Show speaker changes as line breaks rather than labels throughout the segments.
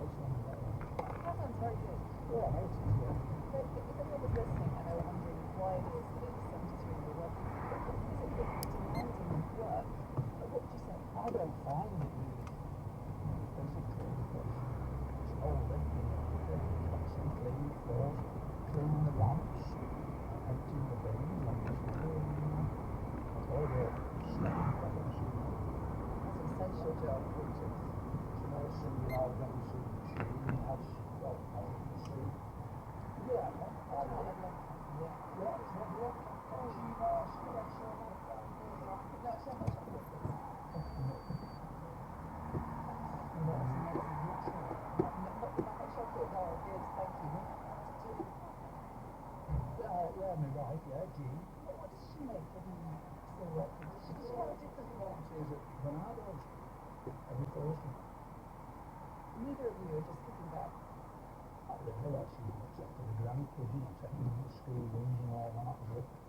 That sounds very good.
Yeah, I noticed, yeah.
But if anyone was listening and they were wondering why it is that at 73 you're working, is it the demanding work? What would you say?
I don't find it really physically, because it's all lifting constantly, floors, cleaning the lamps, emptying the bins, and just all the stuff that is,
That's an essential job.
which is nursing, you know, when you see the machine, that's, well, you see. Yeah, I
Not
like
everyone can.
yeah, it's not work. Machine, that's so much fun.
Not so much of it. Not chocolate, no, good, thank you.
Yeah, my wife, yeah, Jean.
What does she make when you still work with? Does she have a different role?
She's at Bernardo's every Thursday.
Neither of you are just thinking about,
Not really, like she looks after the grandkids, you know, taking them to school runs and all that,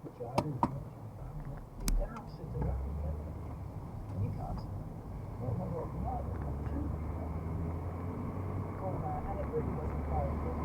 which I do sometimes.
you can't sit around, can you? And you can't.
Well, not all the night, but not too.
And it really was encouraging.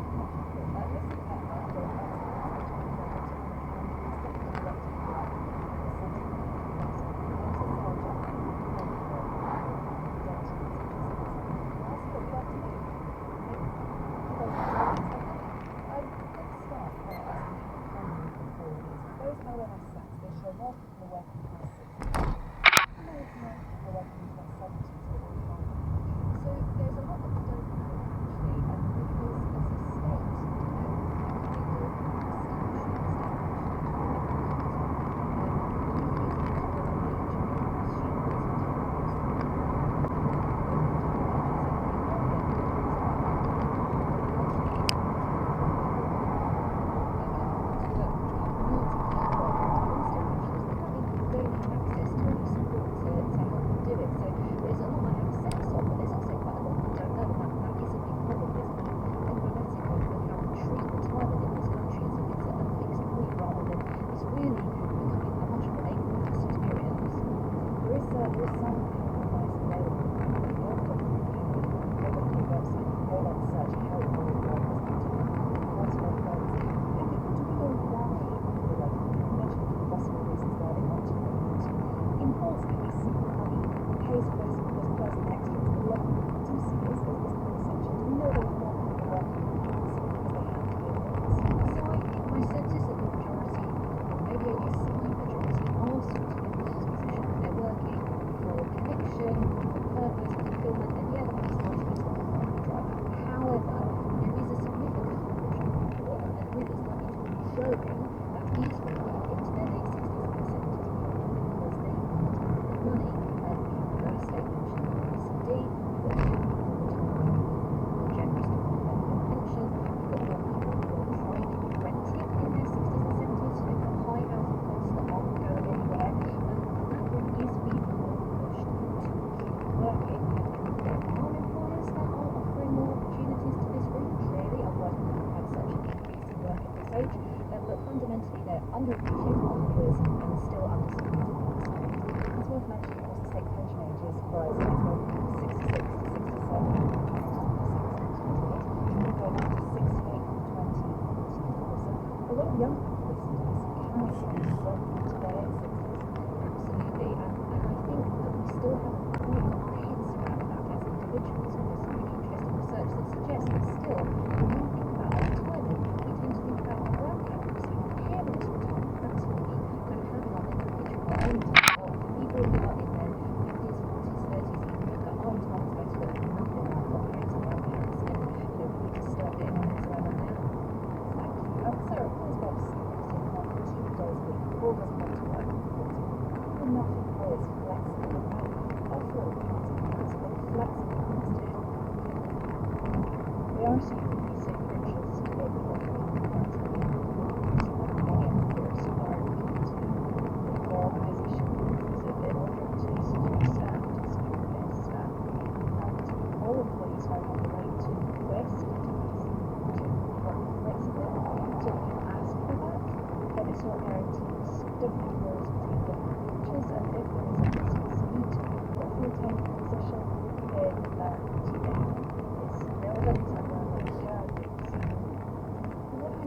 Listen,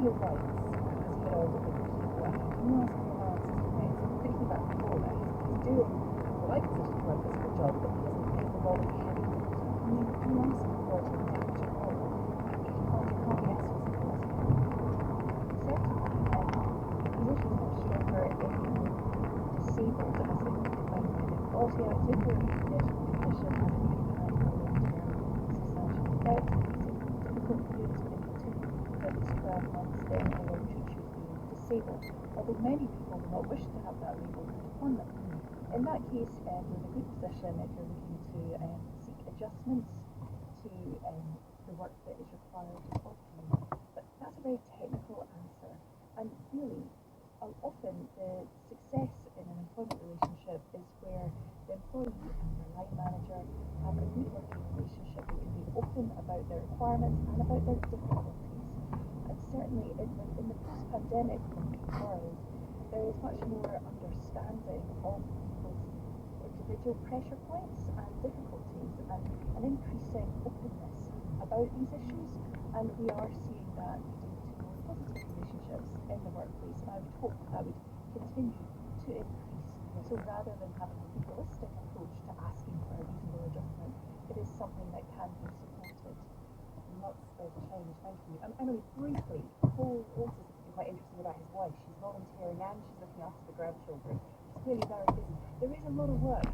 your rights as you get older that you keep working? Can you ask your allowances to pay? So thinking back before that, he's doing the right position for a physical job, but he doesn't get the role that he had. Can you ask him for his actual role? If you can't get his physical as you certainly, these issues are stronger if you're disabled as in autoactive or condition and an impact on long-term society. Now, it's difficult for you to for these 12 months in a role due to being disabled, although many people do not wish to have that label put upon them. In that case, we're in a good position if you're looking to seek adjustments to the work that is required of you. But that's a very technical answer, and really, often the success in an employment relationship is where the employee and the line manager have a good working relationship. They can be open about their requirements and about their difficulties. And certainly in the post-pandemic world, there is much more understanding of people's individual pressure points and difficulties, and an increasing openness about these issues. And we are seeing that leading to more positive relationships in the workplace. And I would hope that would continue to increase. So rather than having a legalistic approach to asking for a reasonable adjustment, it is something that can be supported. Lots of change, thank you. Emily, briefly, Paul also said something quite interesting about his wife. She's volunteering and she's looking after the grandchildren. She's clearly very busy. There is a lot of work to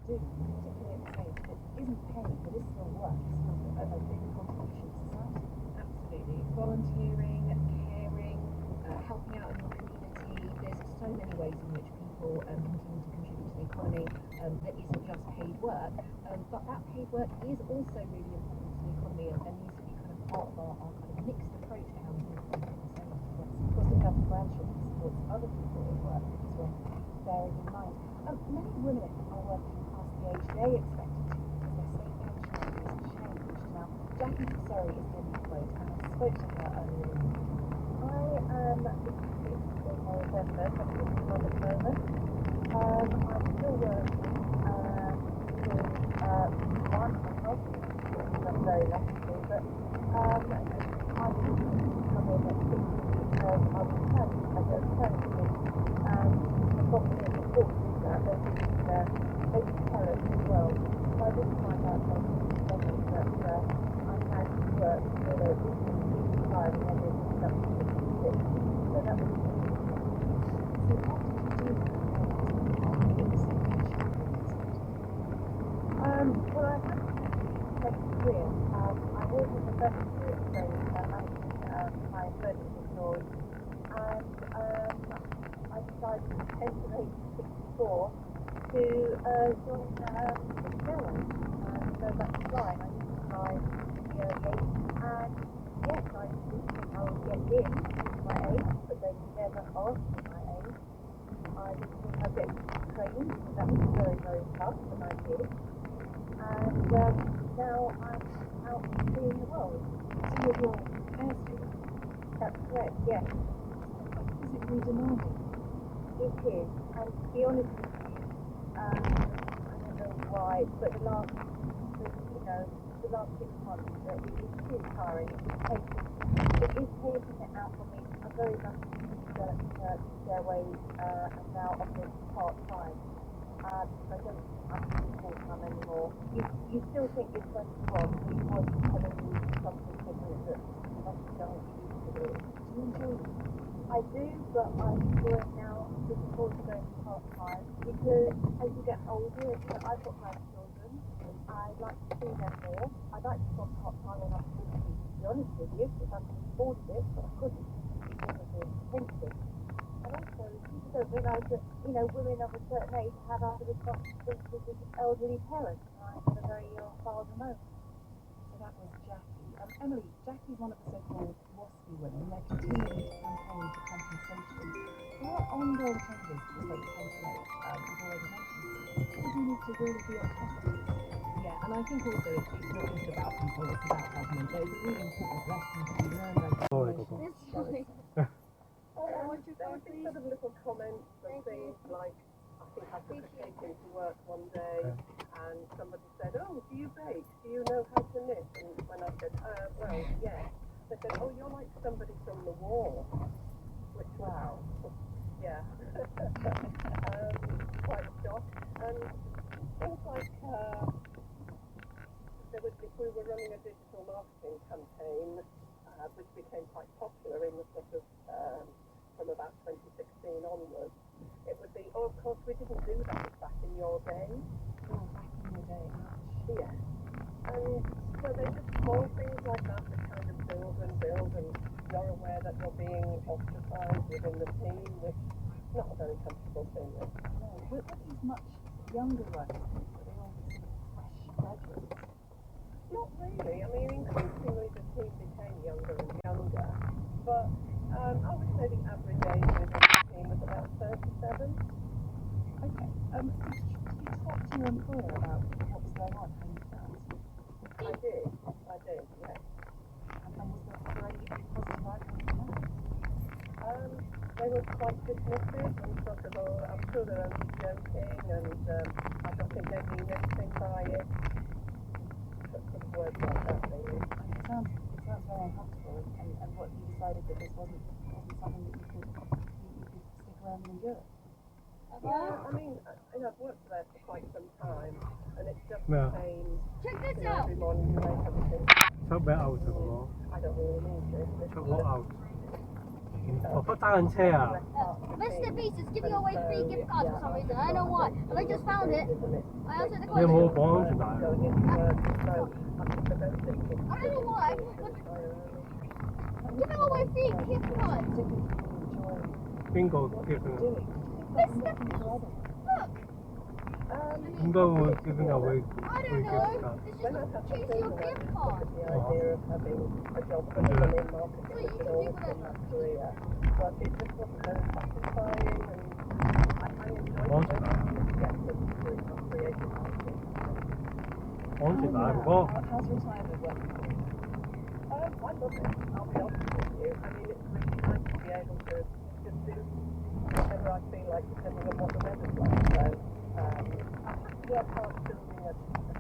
do, particularly at this age, that isn't paid, but is still work. It's still a big contribution to society. Absolutely. Volunteering, caring, helping out in your community. There's so many ways in which people continue to contribute to the economy that isn't just paid work. But that paid work is also really important to the economy and needs to be kind of part of our kind of mixed approach to how we do things. Of course, looking after grandchildren supports other people at work as well, bearing in mind. Many women are working past the age they expected to because their state pension has changed. Now, Jackie from Surrey is in the quote, and I spoke to her earlier. I am 56 in November, so I'm at the moment. I still work one month, not very lucky, but I think come in at 60 because I was planning as a maternity leave, and the problem is, of course, is that there's baby carers as well. So I didn't find out from that I had to work for a reasonably time and then it's up to 66. So that was so what did you do well, I had to take a career. I was in the first career training managing my emergency stores, and I decided at the age of 64 to join the railway and go back to flying. I used to fly at the early age, and yes, I didn't think I would get in at my age, but they never asked me my age. I didn't think I'd get trained, that was very, very tough, but I did. And now I'm out seeing the world. So you're your airstrip? That's correct, yes. Physically demanding? It is, and to be honest with you, I don't know why, but the last 6 months, it is tiring. It is taking it out for me. I'm very lucky to Airways and now offer part-time. I don't full-time anymore. You still think you're 21, but you want to come and do something different that you must don't used to do. Do you enjoy it? I do, but I'm enjoying now looking forward to going to part-time because as you get older, I've got grandchildren. I'd like to see them more. I'd like to go part-time when I'm 50, to be honest with you, if I could afford it, but I couldn't because of the expenses. And also, people don't realise that, women of a certain age have other responsibilities with elderly parents. And I have a very ill father at the moment. So that was Jackie. Emily, Jackie's one of the so-called WASPy women. They're continuing to campaign for compensation. There are ongoing changes to the state pension age, we've already mentioned. People do need to really be on top of this. Yeah, and I think also it's not just about people, it's about government. There's a really important lesson to be learned by government.
There would be sort of little comments and things like, I think I took a cake into work one day and somebody said, oh, do you bake? Do you know how to knit? And when I said, well, yes. they said, oh, you're like somebody from the war, which wow, yeah, quite a shock. And things like, if we were running a digital marketing campaign, which became quite popular in the sort of, from about 2016 onwards, it would be, oh, of course, we didn't do that back in your day.
Oh, back in your day.
Yeah. And so they're just small things like that that kind of build, and you're aware that you're being ostracized within the team, which is not a very comfortable thing.
No, with these much younger workers, are they all sort of fresh graduates?
Not really. I mean, increasingly the team became younger and younger, but I would say the average age within the team was about 37.
Okay. Did you talk to your employer about what was going on, how you felt?
I did, yes.
And was there any positive outcome from that?
They were quite dismissive and sort of, oh, I'm sure they're only joking, and I don't think they mean anything by it. Sort of words like that, really.
And it sounds very uncomfortable, and what you decided that this wasn't something that you could stick around and endure.
Yeah, I mean, I've worked there for quite some time, and it just
Yeah.
became,
Check this
you know,
out.
every morning you wake up and think,
Take that out of law.
I don't really need this.
Take what out? 我不揸緊車啊！
Mr. Beast is giving away free gift cards for some reason. I don't know why. And I just found it. I answered the
你有冇
question.
綁安全帶啊？
Going into work, so I don't
I don't know why, but giving away free gift cards.
Particularly if you enjoy
邊個
what
叫
you're
佢？
doing. Think about nothing for others.
Look,
點解會叫邊個會
I
會
don't
叫
know.
㗎？
It's
when I
just
have
a chase
to
your gift card.
the idea of having a job other than in marketing, which had always been my career, but it just wasn't very satisfying, and I enjoyed
Awesome.
working with sketches doing my creative writing.
安全帶唔該。
How's your time at work?
I love it, I'll be honest with you. I mean, it's really nice to be able to just do whatever I feel like, depending on what the weather's like. So, I have to work hard building a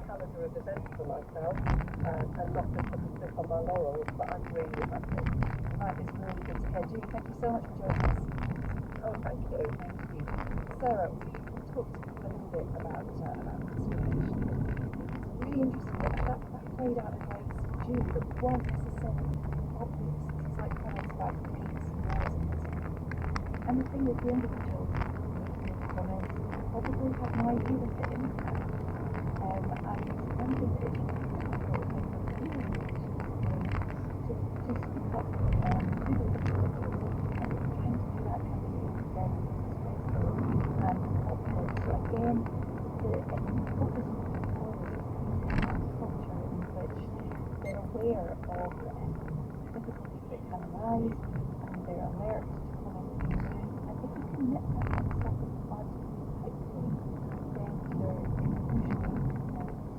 calendar of events for myself, and not just sort of sit on my laurels, but I'm really happy.
That is really good to hear. Julie, thank you so much for joining us.
Oh, thank you.
Thank you. Sarah, we talked a little bit about discrimination. It's really interesting that played out in ways, Julie, that weren't necessarily obvious. It's like comments about peaks and rises. And the thing with the individuals making these comments probably have no idea of the impact. And one thing that it's difficult when you're feeling it to speak up to the individual. And it can do that can be very stressful and awkward. So again, the focus on the employers is a culture in which they're aware of difficulties that can arise, and they're alert to comments being made. And if you can nip that in the bud quickly, then there is usually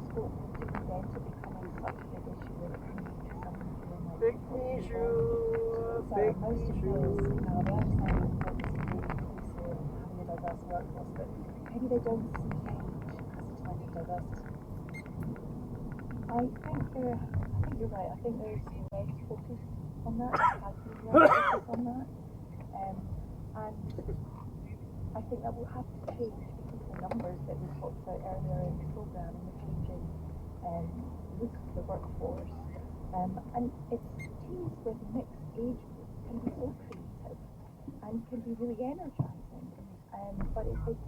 scope to prevent it becoming such a big issue that it can lead to someone feeling like
Big
they've got to be
issue,
involved. So
big
most
issue.
employers now they understand the importance of being inclusive and having a diverse workforce, but maybe they don't see age as a type of diversity. I think you're right. I think there's less focus on that. Has been less focus on that, and I think that will have to change because of the numbers that we talked about earlier in the programme and the changing look of the workforce. And it's teams with mixed age groups can be so creative and can be really energising. But it takes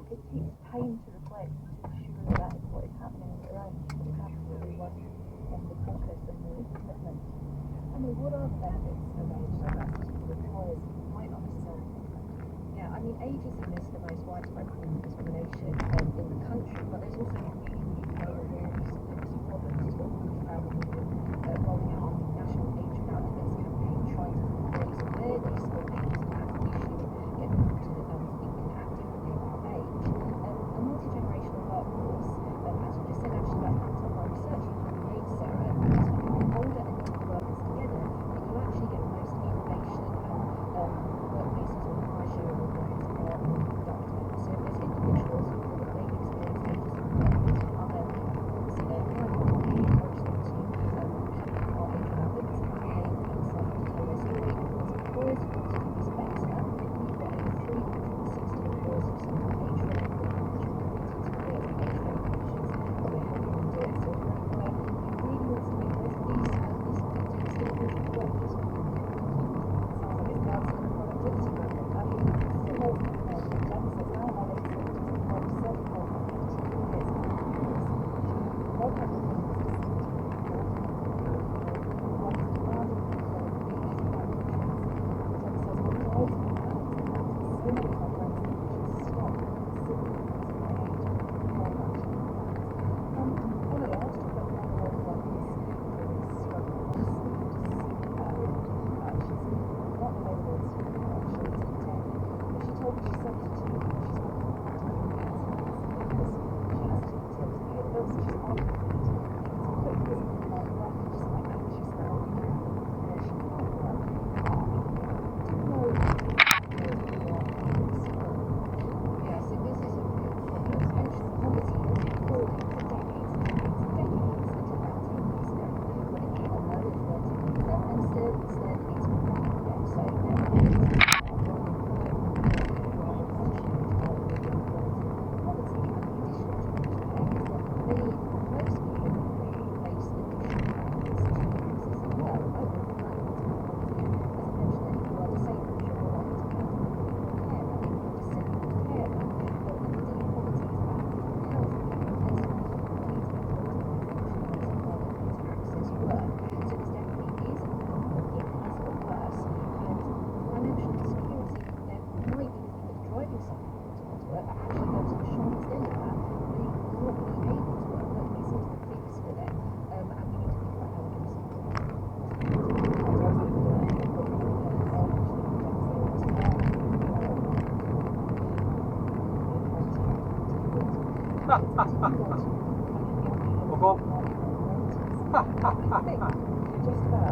time to reflect and to ensure that is what is happening on the ground. You have to really work in the focus and the commitment. I mean, what are the benefits of age diversity for employers who might not necessarily think about it?
Yeah, I mean, ageism is the most widespread form of discrimination in the country, but there's also really awareness of its problems. It's what we found when we were rolling out our national age awareness campaign, trying to raise awareness of ageism as an issue, get people to think and act differently about age. A multi-generational workforce, as you just said, actually that's backed up by research you made, Sarah, is when you bring older and younger workers together, that you actually get the most innovation and workplaces will prize you and workers are more productive. So if there's individuals who feel that they've experienced ageism,
just about
Cos'è?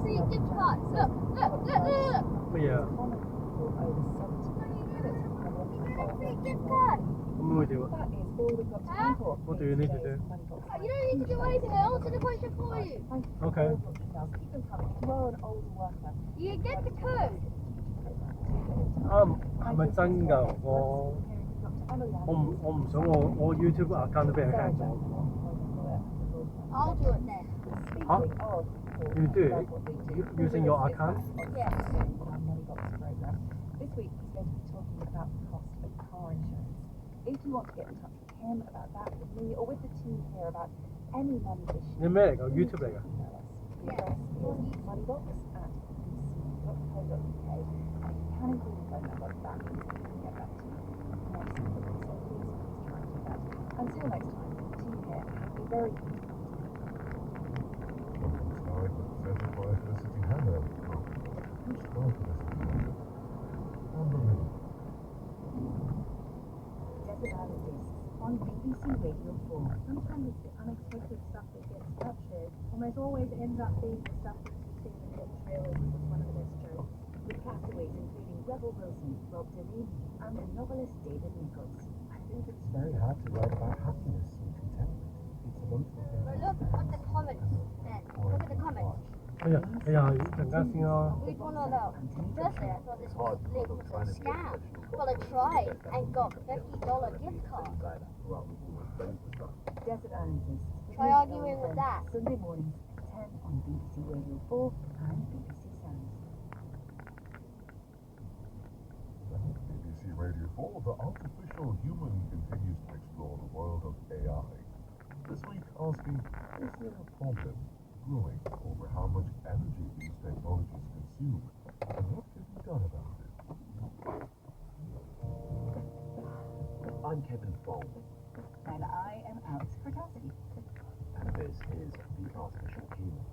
Free gift cards. Look.
Bây giờ
Free gift card.
không mua được. What do you need to do?
You don't need to do anything. I answered the question for you.
Okay.
You get the code.
係咪真㗎？我唔想我 YouTube account 俾人 hack 咗。
I'll do it then.
Huh? You do it using your account?
Yes.
This week he's going to be talking about the cost of car insurance. If you want to get in touch with him about that, with me, or with the team here about any money issue,
你咩嚟㗎？YouTube 嚟㗎？
email us. The address is moneybox@bbc.co.uk, and if you can include a phone number, that means we can get back to you nice and quickly. So please try and do that. Until next time, the team here have a very good Desert Island Discs on BBC Radio 4.
Sometimes it's the unexpected stuff that gets captured. Almost always it ends up being the stuff that you see in the trailers, which is one of the best jokes.
With castaways including Rebel Wilson, Rob Delaney, and the novelist David Nichols.
I think it's very hard to write about happiness and contentment. It's a wonderful thing.
But look at the comments then. Look at the comments.
哎呀，陣間先啊。
Which one are those? Firstly, I thought this was linked to a scam. Well, I tried and got $50 gift card.
Desert Island Discs.
Try arguing with that.
Sunday mornings at 10 on BBC Radio 4 and BBC Sounds.
BBC Radio 4, the artificial human continues to explore the world of AI. This week asking, is there a problem growing over how much energy these technologies consume, and what can be done about it?
I'm Kevin Ball,
And I am Alex Fertasi.
and this is the artificial human.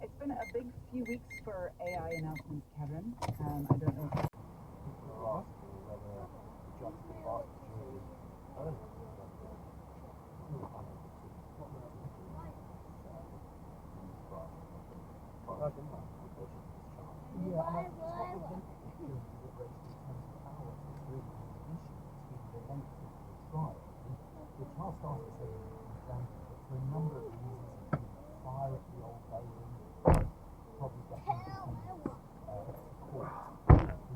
It's been a big few weeks for AI announcements, Kevin. I don't know if
The trial started for a number of reasons, including fire at the old building, probably getting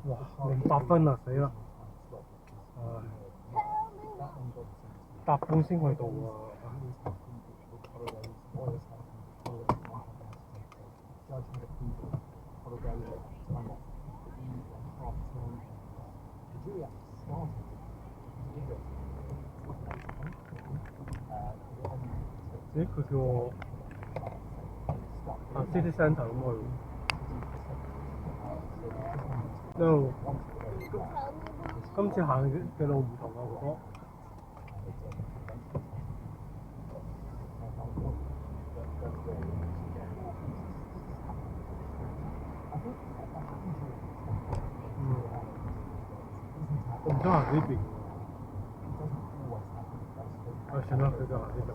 哇，08分啊，死啦！搭半先去到喎。 咦？佢叫我行 City Centre 咁去。No， 今次行嘅路唔同啊，哥哥。我唔想行呢邊。算啦，佢就行呢邊。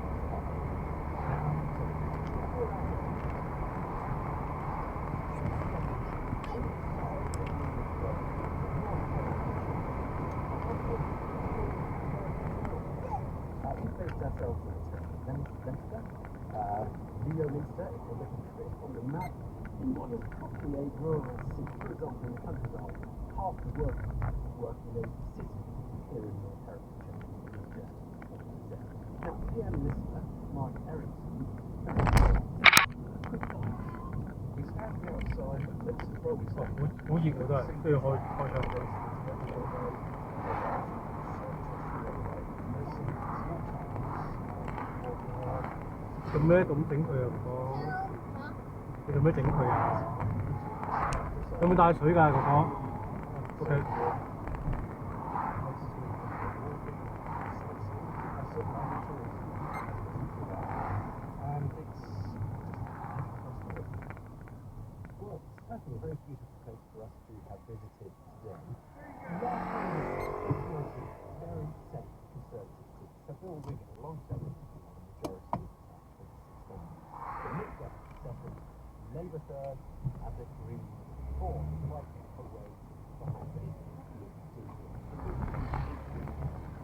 我
Leinster, Leo Minster, if you're looking for it on the map, in what is probably a rural city. For example, in the countryside, half the working age city here in North Herefordshire is just there. Now, PM listener Mark Erickson,
We stand here outside, let's throw this
好熱我都係，都要開窗。做咩咁整佢啊？哥哥，你做咩整佢啊？有冇帶水㗎，哥哥 ？OK。Well,
it's certainly a very beautiful place for us to have visited today. Last time we were very safe, conservative city. So Bill Wigan, alongside the majority of 2016. The Mid Government second, Labour third, and the Greens fourth, quite a way behind. But it's lovely to see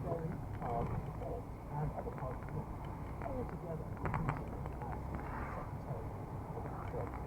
very hard fourth, and other parts of it all together as Secretary of the Conservative.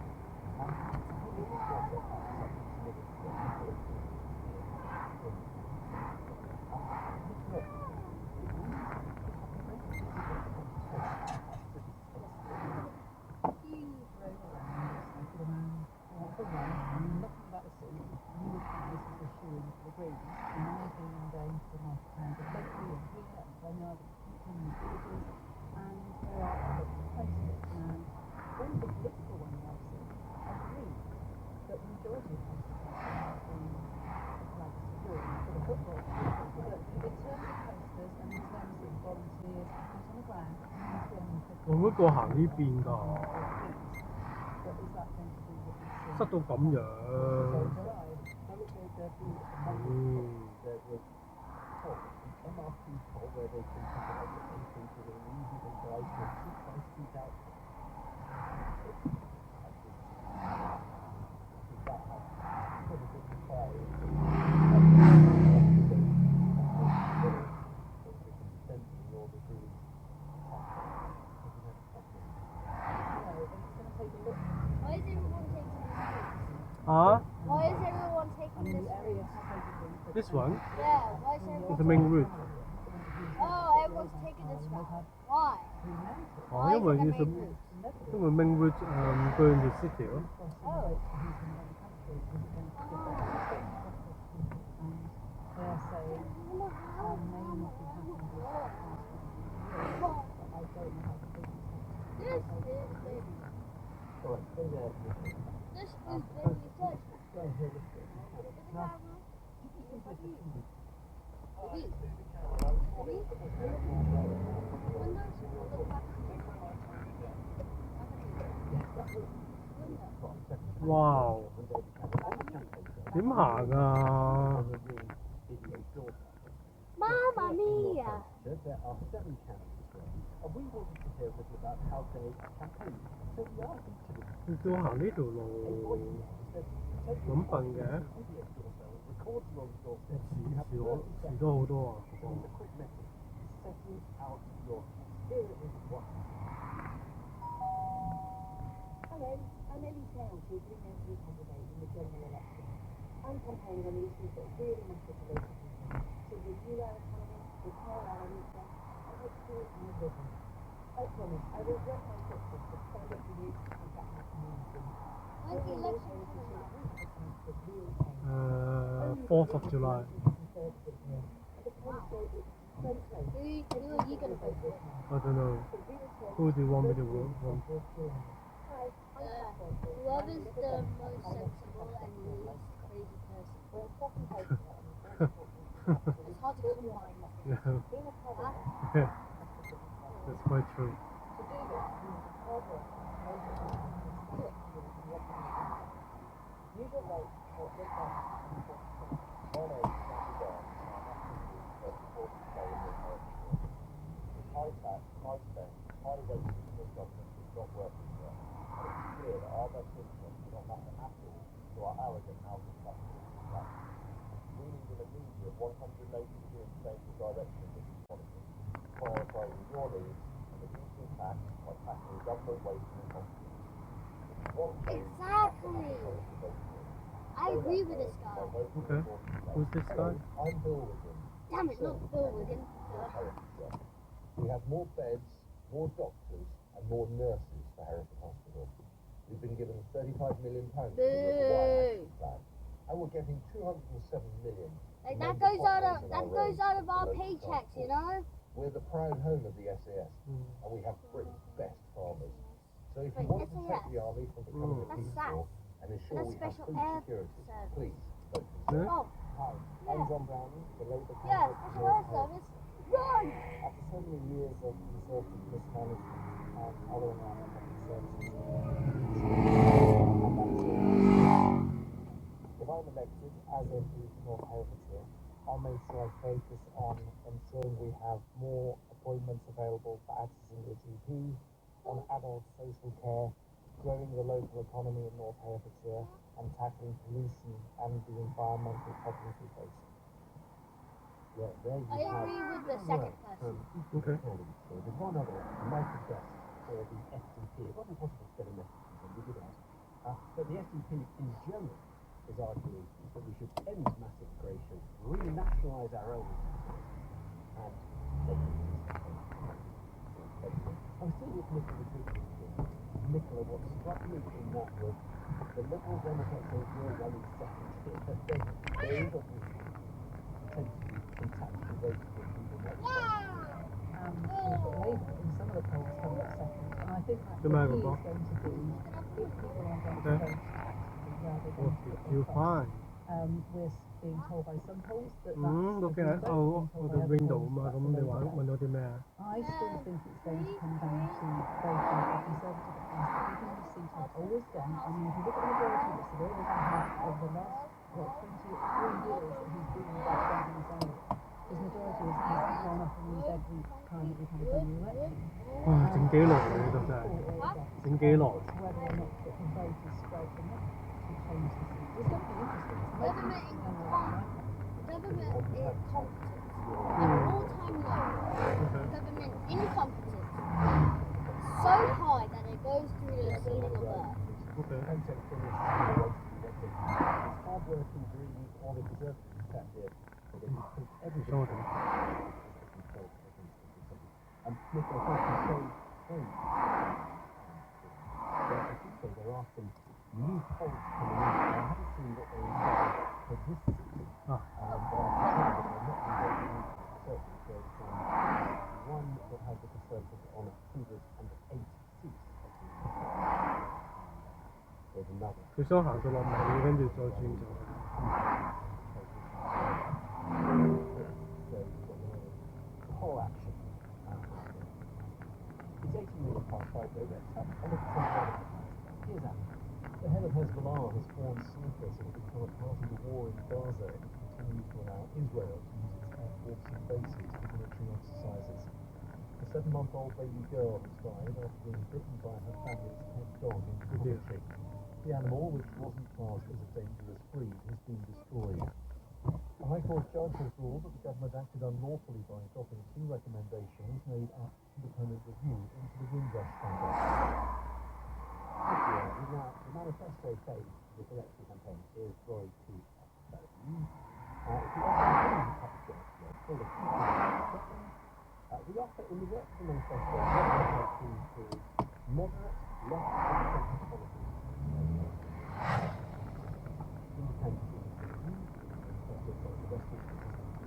我嗰個行呢邊㗎，塞到咁樣。Huh?
Why is everyone taking this route?
This one?
Yeah, why is everyone
It's the main route.
Oh, everyone's taking this route. Why? Why is it the main route?
The main route going to city.
Oh. This is baby. This is baby touch.
Wow！ 點行啊
Mamma mia!
There are 7 candidates running, and we wanted to hear a little about how they campaign. So we asked each of them
你叫我行呢條路咁笨嘅，
record your own doorstep.
遲咗好多啊！
Send a quick message setting out your here is one.
Hello, I'm Ellie Sales, who's been to be candidate in the general election. I'm campaigning on the issues that really matter to local people. So review our economy, repair our NHS, and export new business. I promise I will work my footprint to stand up for you and back my community.
When's the election coming up?
4th of July.
Who are you going to vote for?
I don't know. Who do you want me to vote for?
Whoever's the most sensible and least crazy person. It's hard to come by.
Yeah. That's quite true.
High tax, high spend, high rates of government is not working for us. And it's clear that our best interests do not matter at all to our arrogant housing capitalism class. We need an immediate 180-degree change of direction of this policy, prioritizing your needs and reducing
different way to accomplish.
Exactly. I agree with this guy.
Okay. Who's this guy?
I'm Bill Wiggin.
Damn it, not Bill Wiggin.
We have more beds, more doctors, and more nurses for Hereford Hospital. We've been given £35 million to
Boo.
the plan, and we're getting 207 million.
Like that goes out of our paychecks, you know?
We're the proud home of the SAS, and we have Britain's best farmers. So if you
Wait,
want to protect
SAS?
the army from becoming a
That's
peace
SAS.
corps and ensure
That's
we have
Special
food
Air
security,
Service.
please vote for
Huh?
Oh,
Hi, I'm John Browning, the Labour
yeah,
candidate for
Special Air
North
Service. Run!
After so many years of Conservative mismanagement and other environmental services, if I'm elected as MP for North Herefordshire, I'll make sure I focus on ensuring we have more appointments available for accessing the GP, on adult social care, growing the local economy in North Herefordshire, and tackling pollution and the environmental problems we face. Yeah, there you
I agree with the second person.
Okay.
There's one other, Michael Best, for the SDP. It wasn't possible to get a message from him, we did ask. But the SDP in general is arguing that we should end massive migration, renationalise our own and make it I was still with Nicola Goodwin. Nicola, what struck me in that was the Liberal Democrats say we're running second here. There is obviously potentially some tactical ways to get people like
Labour in some of the polls coming up second, and I think that
The
the key
Labour
is
Party.
going to be if people are going to
Okay.
vote taxes rather than
Okay, you're fine.
we're being told by some polls that that's
looking at the window 嘛，咁你揾到啲咩啊？
I still think it's going to come down to voting for Conservative at last. The people in the seat have always done. I mean, if you look at the majority of Seville, they've had over the last 23 years that he's been representing this area. His majority has gone up and used every time that we've had a general election.
哇，整幾耐啊？呢度真係整幾耐？
Whether or not that the vote is spread enough to change the seat. It's going to be interesting. It's
Government
making
government incompetence. At an all-time low. Government incompetence. So high that it goes through the ceiling of Earth.
Okay.
Hard-working, greedy, all the Conservatives sat here. Everything.
Sort of.
And Nicola, I think you say, so there are some new polls coming in. I haven't seen what they are for this season. But I can tell you that they're not involved in certainly there's one that has the Conservatives on 108 seats. There's another.
佢想行到落尾，跟住再轉就。
Whole action. It's 18 minutes past 5 though, let's have a look at Here's that. The head of Hezbollah has flown Cyprus and become a part of the war in Gaza and continues to allow Israel to use its air force and bases for military exercises. A 7-month-old baby girl has died after being bitten by her family's pet dog in Coventry. The animal, which wasn't classed as a dangerous breed, has been destroyed. The High Court judge has ruled that the government acted unlawfully by dropping 2 recommendations made up independent review into the Windrush scandal. Now, the manifesto phase of this election campaign is going to if you the offer in the work of the manifesto is moderate, left-centre policies. Independent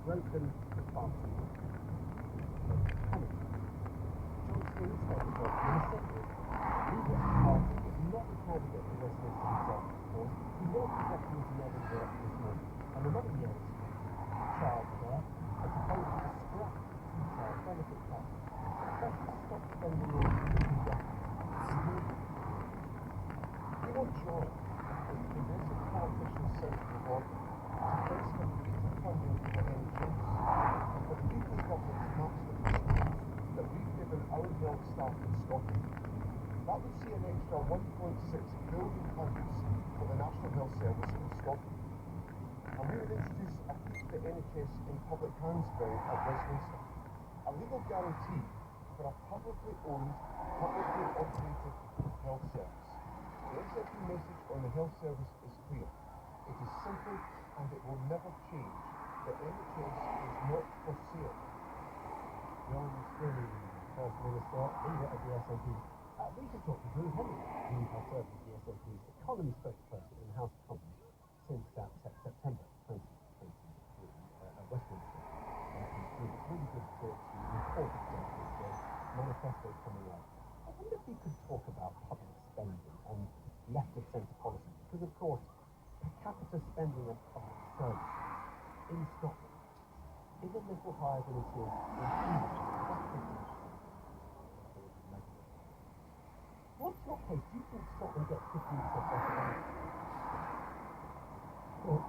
broken the party. Johnson said the Minister leader of the party is not the candidate for Westminster himself, of course. He was projecting his level work this morning, and the money he owes childcare as opposed to the scrap child benefit cut. That's to stop spending on we want joy. Progressive politicians say to the world, face funding for NHS. But the UK government's matched the that we've given our health staff in Scotland. That would see an extra £1.6 billion for the National Health Service in Scotland. And we would introduce a Keep the NHS in Public Hands bill at Westminster. A legal guarantee for a publicly owned, publicly integrated health service. The executive message on the health service is clear. It is simple and it will never change. The NHS is not for sale.
John Swinney, First Minister, India of the SNP. We can talk to Drew Henry, who has served as the SNP's economy spokesperson in the House of Commons since about September 2023 at Westminster. It's really good to talk to you. Important with the manifesto coming out. I wonder if you could talk about public spending on left of centre policy, because of course, per capita spending on public service in Scotland is a little higher than it is in England. What's your case? Do you think Scotland gets 15% better than it? Well,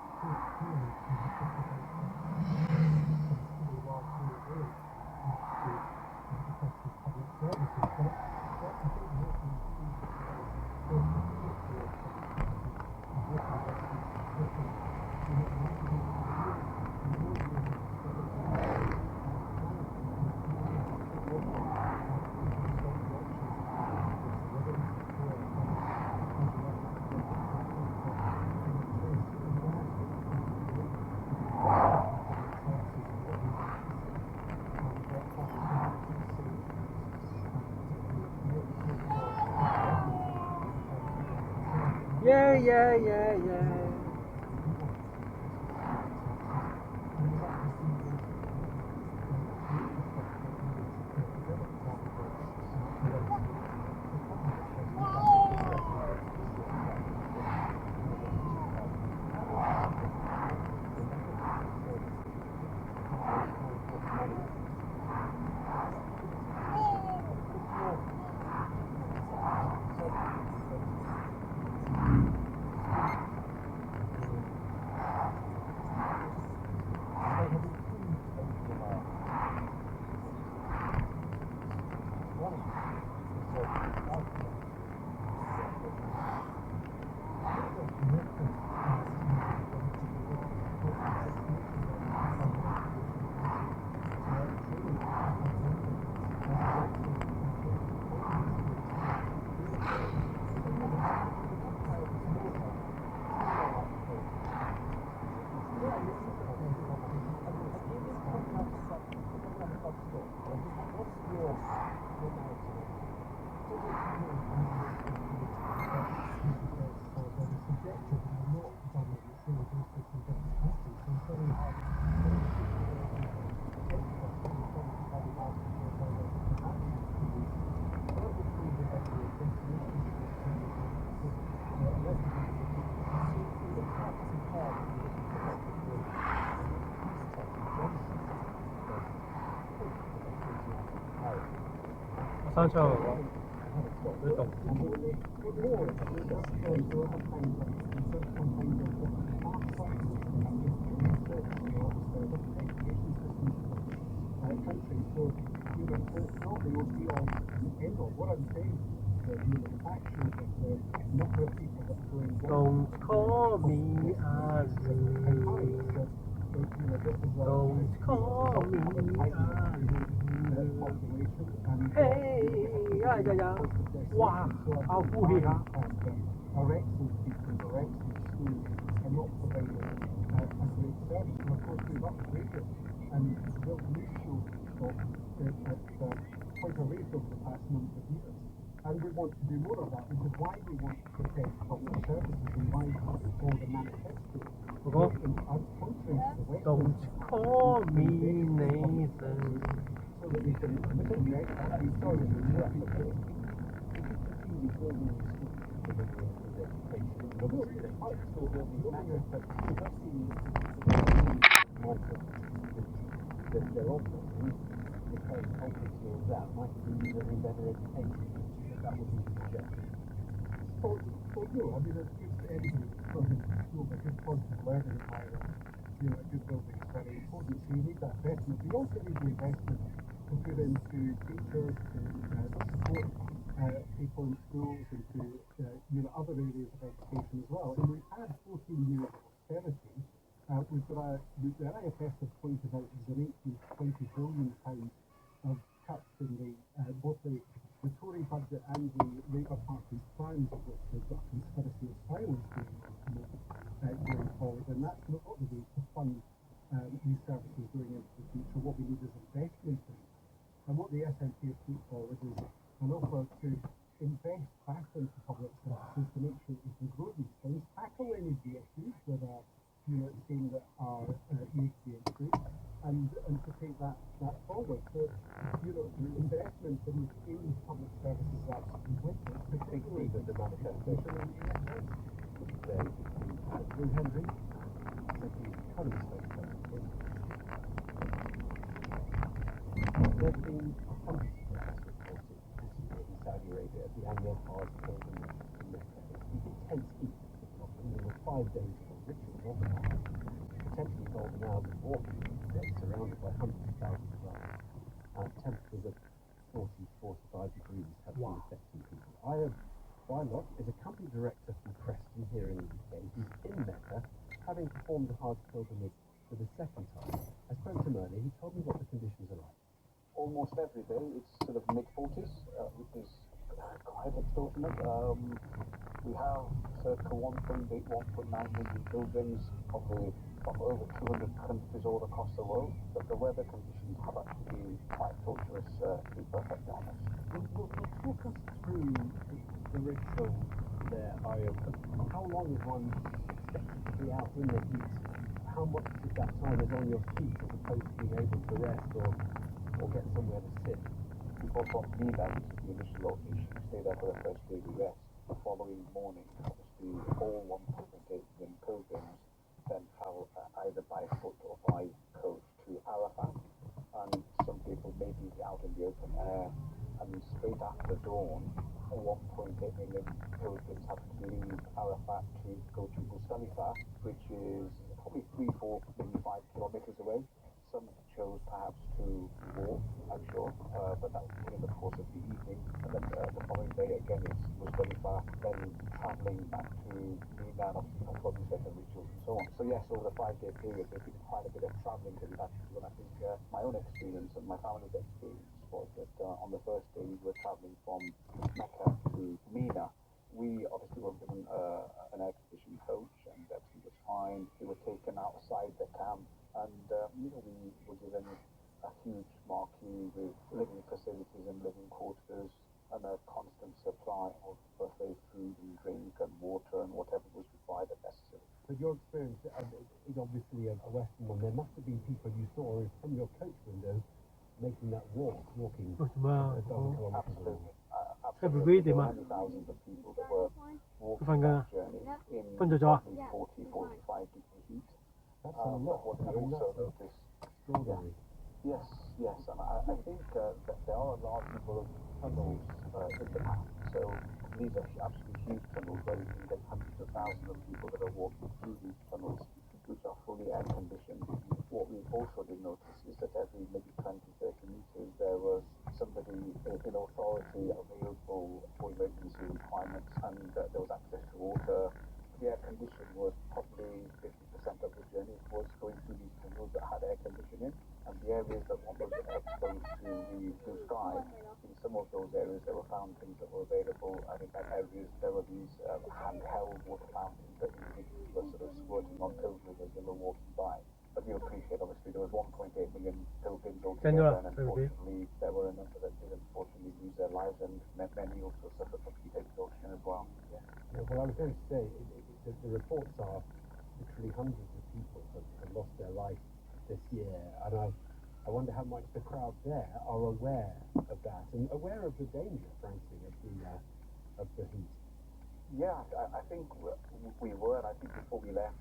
Yeah. Sancho, 왜 또? Don't call me Ali. Don't call me Ali. Hey, yeah. Wow, how cool he is.
Our excellent people, our excellent schools are not providing a great service. And of course, we've upgraded and built new schools at quite a rate over the past number of years. And we want to do more of that, which is why we want to protect public services and why all the manifestos are contrary to the West.
Don't call me Nathan.
So that we can recognize these stories and more people. Good building is very important. So you need that investment. You also need the investment to put into teachers, to support people in schools, and to other areas of education as well. And we've had 14 years of austerity. We've got the IFS has pointed out there's an 18 to 20 billion pounds of cuts in both the Tory fact that Andy Labour Party's plans, of which they've got a conspiracy of silence going forward, and that's not the way to fund these services going into the future. What we need is investment in it. And what the SNP has put forward is an offer to invest back into public services to make sure we can grow these things, tackle any of the issues that are saying that are need to be improved, and to take that forward. So, investment in public services is absolutely wicked, particularly with the manifestation in the NHS. Andrew Henry, City's economy sector. There have been hundreds of protest reported this year in Saudi Arabia at the annual Hajj pilgrimage to Mecca. It's the intense heat of there were 5 days of ritual organized, potentially golden hours of walking each day, surrounded by hundreds of thousands of lights. Temperatures of 40-45 degrees have been affecting people. Ayub Wylot is a company director from Preston here in the UK. He's in Mecca, having performed the Hajj pilgrimage for the second time. I spoke to him earlier. He told me what the conditions are like.
Almost every day it's sort of mid-40s, which is quite extraordinary. We have circa 1.8, 1.9 million pilgrims from over 200 countries all across the world, but the weather conditions have actually been quite torturous, to be perfectly honest.
Well, talk us through the ritual there, Ayub. How long is one expected to be out in the heat? How much of that time is on your feet as opposed to being able to rest or get somewhere to sit?
People from Mina, the initial location, stay there for the first day to rest. The following morning, obviously, all 1.8 million pilgrims then travel either by foot or by coach to Arafat. And some people may be out in the open air, and straight after dawn, 1.8 million pilgrims have to leave Arafat to go to Muzdalifah, which is probably 3, 4, maybe 5 kilometers away. Some chose perhaps to walk, I'm sure, but that was in the course of the evening. And then the following day again it's Muzdalifah, then travelling back to Mina, and obviously performing certain rituals and so on. So yes, over the 5-day period there's been quite a bit of travelling to that. And I think my own experience and my family's experience was that on the first day we were travelling from Mecca to Mina. We obviously were given an air conditioned coach, and everything was fine. We were taken outside the camp, and we were given a huge marquee with living facilities and living quarters and a constant supply of buffet food and drink and water and whatever was required and necessary.
But your experience is obviously a Western one. There must have been people you saw from your coach window making that walking a dozen kilometres along.
Absolutely. There were many thousands of people that were walking that journey in probably 40-45 degree heat.
That's a lot.
What we also noticed,
extraordinary.
Yes, and I think that there are a large number of tunnels in the path. So these are absolutely huge tunnels where you can get hundreds of thousands of people that are walking through these tunnels, which are fully air conditioned. What we also did notice is that every maybe 20-30 meters there was somebody in authority available for emergency requirements, and there was access to water. The air condition was probably 50% of the journey was going through these tunnels that had air conditioning, and the areas that were exposed to the blue sky, in some of those areas there were fountains that were available, and in that areas there were these handheld water fountains that individuals were sort of squirting on pilgrims as they were walking by. But you appreciate, obviously, there was 1.8 million pilgrims altogether, and unfortunately there were a number that did unfortunately lose their lives, and many also suffered from heat exhaustion as well.
Yeah, well, I was going to say, the reports are literally hundreds of people have lost their life this year, and I wonder how much the crowd there are aware of that and aware of the danger, frankly, of the heat.
Yeah, I think we were, and I think before we left,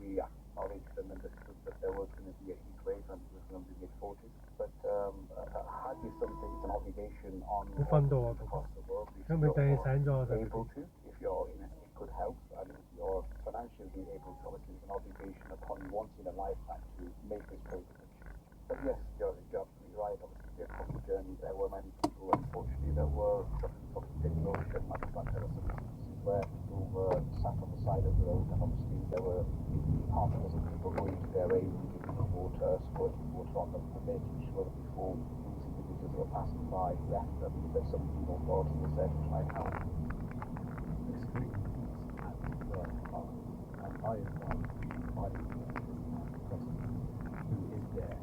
we acknowledged and understood that there was going to be a heat wave and it was going to be mid-40s. But Hajj is something, it's an obligation on across the world. If you're able to, if you're in good health, and if you're financially able to, obviously it's an obligation upon you once in a lifetime to make this pilgrimage. But yes, you're absolutely right. Obviously, the across the journey, there were many people, unfortunately, that were suffering from heat exhaustion. Matter of fact, there were some instances where people were sat on the side of the road, and obviously there were half a dozen people going to their aid, giving them water, squirting water on them, and making sure that before losing waters were passed by left them, but some people thought it was there to try and help.
Extreme heat at and I advise my question, who is there?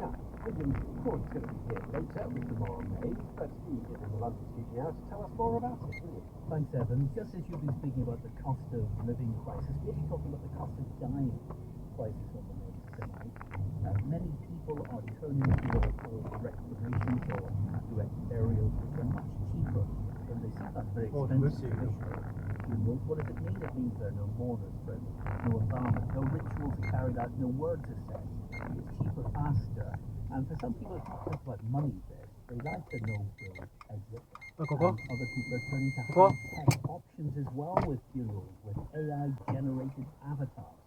Now, William Corn's going to be here later with tomorrow May, but he is in the London studio to tell us more about it, will you?
Thanks, Evan. Just as you've been speaking about the cost of living crisis, we'll be talking about the cost of dying crisis on the news tonight. Many people are turning to what are called direct donations or direct burials, which are much cheaper than they sometimes very
Oh,
expensive
mercy.
funerals. What does it mean? It means there are no mourners present, no embalmment, no rituals carried out, no words are said. It's cheaper, faster, and for some people it's not just about money there. They like the no-bill exit.
Coco?
Other people are turning to
Coco?
high-tech options as well with funerals, with AI-generated avatars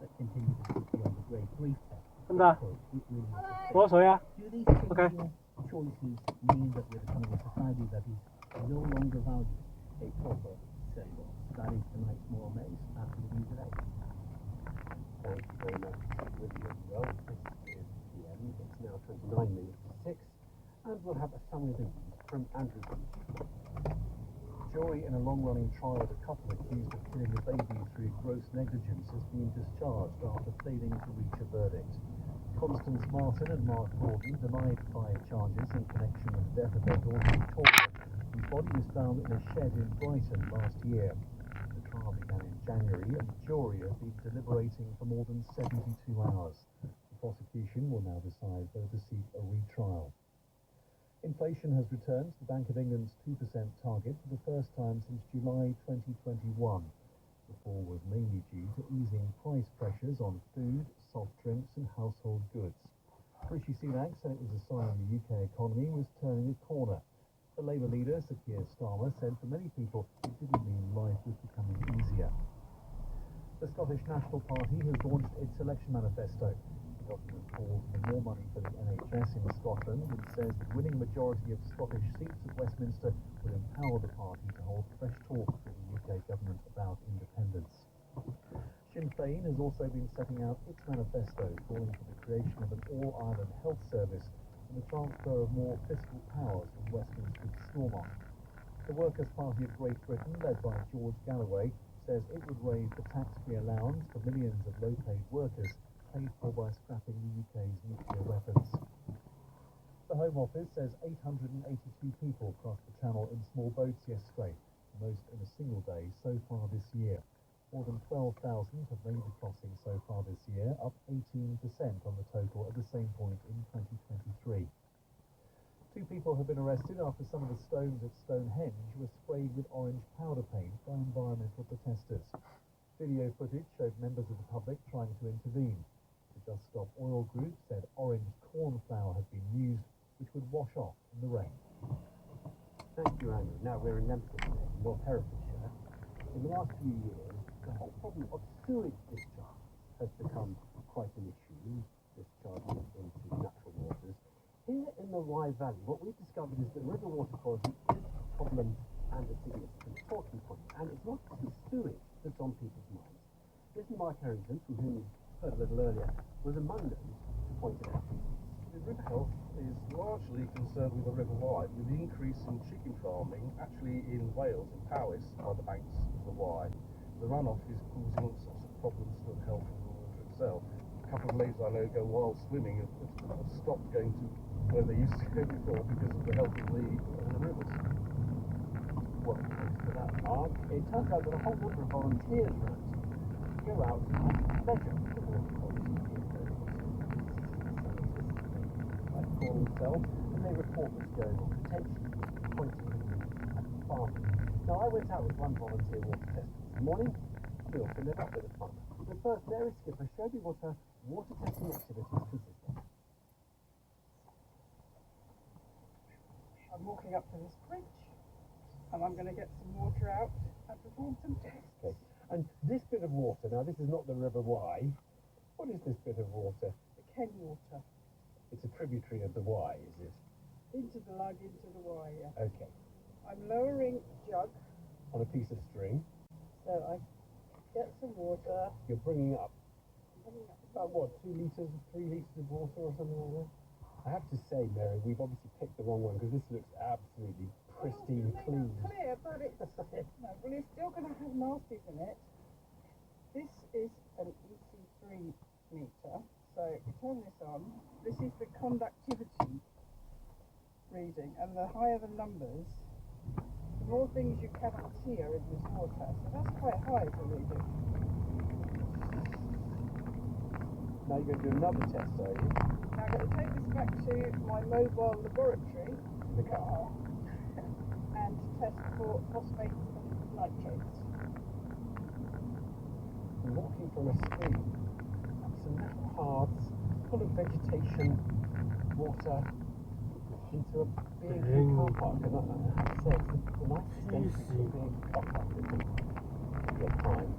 that continue to keep beyond the grave. Grief tech.
간다.
So it really is a thing.
도와줘야.
Do these
Okay.
changing choices mean that we're becoming a society that is no longer values a proper send-off? That is tonight's Moral Maze after the news at 8.
Thank you very much, William. Well, this is the end. It's now 29 minutes to 6, and we'll have a summary of the news from Andrew Booth. Joy in a long-running trial of a couple accused of killing a baby through gross negligence has been discharged after failing to reach a verdict. Constance Martin and Mark Gordon denied 5 charges in connection with the death of their daughter Victoria, whose body was found in a shed in Brighton last year. The trial began in January, and the jury have been deliberating for more than 72 hours. The prosecution will now decide whether to seek a retrial. Inflation has returned to the Bank of England's 2% target for the first time since July 2021. The fall was mainly due to easing price pressures on food, soft drinks and household goods. Rishi Sunak said it was a sign the UK economy was turning a corner. The Labour leader, Sir Keir Starmer, said for many people it didn't mean life was becoming easier. The Scottish National Party has launched its election manifesto. The document calls for more money for the NHS in Scotland and says the winning majority of Scottish seats at Westminster will empower the party to hold fresh talks with the UK government about independence. Sinn Féin has also been setting out its manifesto, calling for the creation of an all-Ireland health service and the transfer of more fiscal powers from Westminster to Stormont. The Workers' Party of Great Britain, led by George Galloway, says it would raise the tax-free allowance for millions of low-paid workers, paid for by scrapping the UK's nuclear weapons. The Home Office says 882 people crossed the Channel in small boats yesterday, most in a single day so far this year. More than 12,000 have made the crossing so far this year, up 18% on the total at the same point in 2023. 2 people have been arrested after some of the stones at Stonehenge were sprayed with orange powder paint by environmental protesters. Video footage showed members of the public trying to intervene. The Just Stop Oil group said orange corn flour had been used, which would wash off in the rain. Thank you, Andrew. Now we're in Lemsford, North Herefordshire. In the last few years, the whole problem of sewage discharge has become quite an issue, discharging into natural waters. Here in the Wye Valley, what we've discovered is that river water quality is a problem and a significant talking point. And it's not just the sewage that's on people's minds. Listen, Mark Harrington, from whom you heard a little earlier, was among those who pointed out.
The River Health is largely concerned with the River Wye, with the increase in chicken farming actually in Wales, in Powys, by the banks of the Wye. The runoff is causing all sorts of problems to the health of the water itself. A couple of ladies I know go wild swimming and have stopped going to where they used to go before because of the health of the rivers.
Well, thanks for that, Mark. It turns out that a whole number of volunteers around go out and measure the water quality in those like call themselves, and they report what's going on, potentially pointing the news at the farmers. Now, I went out with one volunteer water tester this morning, and we also met up with a farmer. But first, Mary Skipper showed me what her water testing activities consist of.
I'm walking up to this bridge, and I'm going to get some water out and perform some tests.
Okay. And this bit of water, now this is not the River Wye. What is this bit of water?
The Ken water.
It's a tributary of the Wye, is it?
Into the lug, into the wire. Yeah.
Okay.
I'm lowering the jug,
On a piece of string.
so I get some water.
You're bringing up
I'm bringing up
about what, 2 litres, 3 litres of water or something like that? I have to say, Mary, we've obviously picked the wrong one because this looks absolutely pristine clean.
Clear, but it's no, well, it's still going to have nasties in it. This is an EC3 meter, so if you turn this on, this is the conductivity reading, and the higher the numbers, the more things you cannot see are in this water. So that's quite high as a reading.
Now you're going to do another test, are you?
Now I'm going to take this back to my mobile laboratory
The car.
and test for phosphates and nitrates.
We're walking from a stream up some metal paths full of vegetation, water, into a big car park. And I have to say, it's the nicest entry to a big car park, isn't it? You'll find.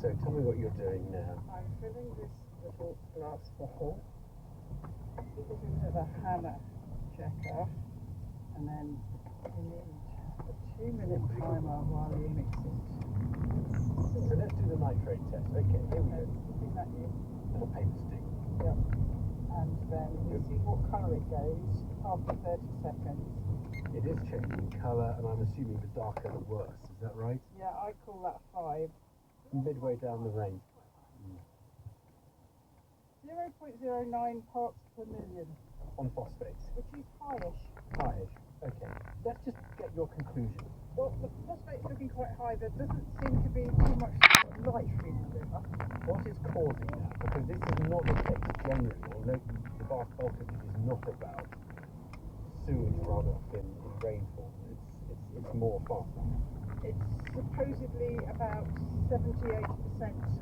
So tell me what you're doing now.
I'm filling this little glass bottle into the Hannah checker, and then you need a 2-minute timer while you mix it.
So let's do the nitrate test. Okay, here we go.
Sticking that in.
And a paper stick.
Yep. And then you see what colour it goes after 30 seconds.
It is changing colour, and I'm assuming the darker the worse. Is that right?
Yeah, I call that 5.
Midway down the range.
0.09 parts per million,
On phosphates.
which is highish.
Highish. Okay. Let's just get your conclusion.
Well, the phosphate's looking quite high. There doesn't seem to be too much life in the river.
What is causing that? Because this is not the case generally, although the vast bulk of it is not about sewage runoff in rainfall. It's more farmland.
It's supposedly about 78%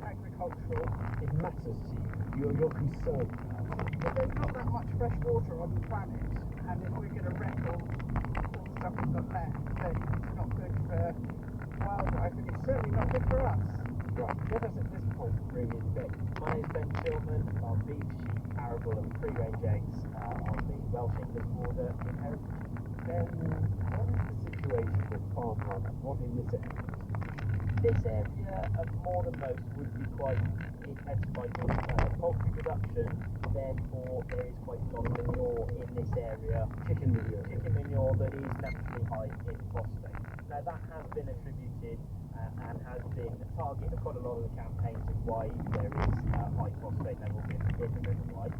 agricultural.
It matters to you. You're concerned about it.
But there's not that much fresh water on the planet, and if we're going to wreck all the stuff we've got left, then it's not good for wildlife, and it's certainly not good for us.
Right. Let us at this point bring in Ben.
My name's Ben Shilman. I'm beef, sheep, arable and free-range eggs on the Welsh-England border in Hereford.
Ben, what is the situation with farm runoff? What in this area?
This area, more than most, would be quite intensified with poultry production. Therefore, there is quite a lot of manure in this area.
Chicken manure.
Chicken manure that is naturally high in phosphate. Now, that has been attributed and has been a target of quite a lot of the campaigns of why there is high phosphate levels in the River Wye.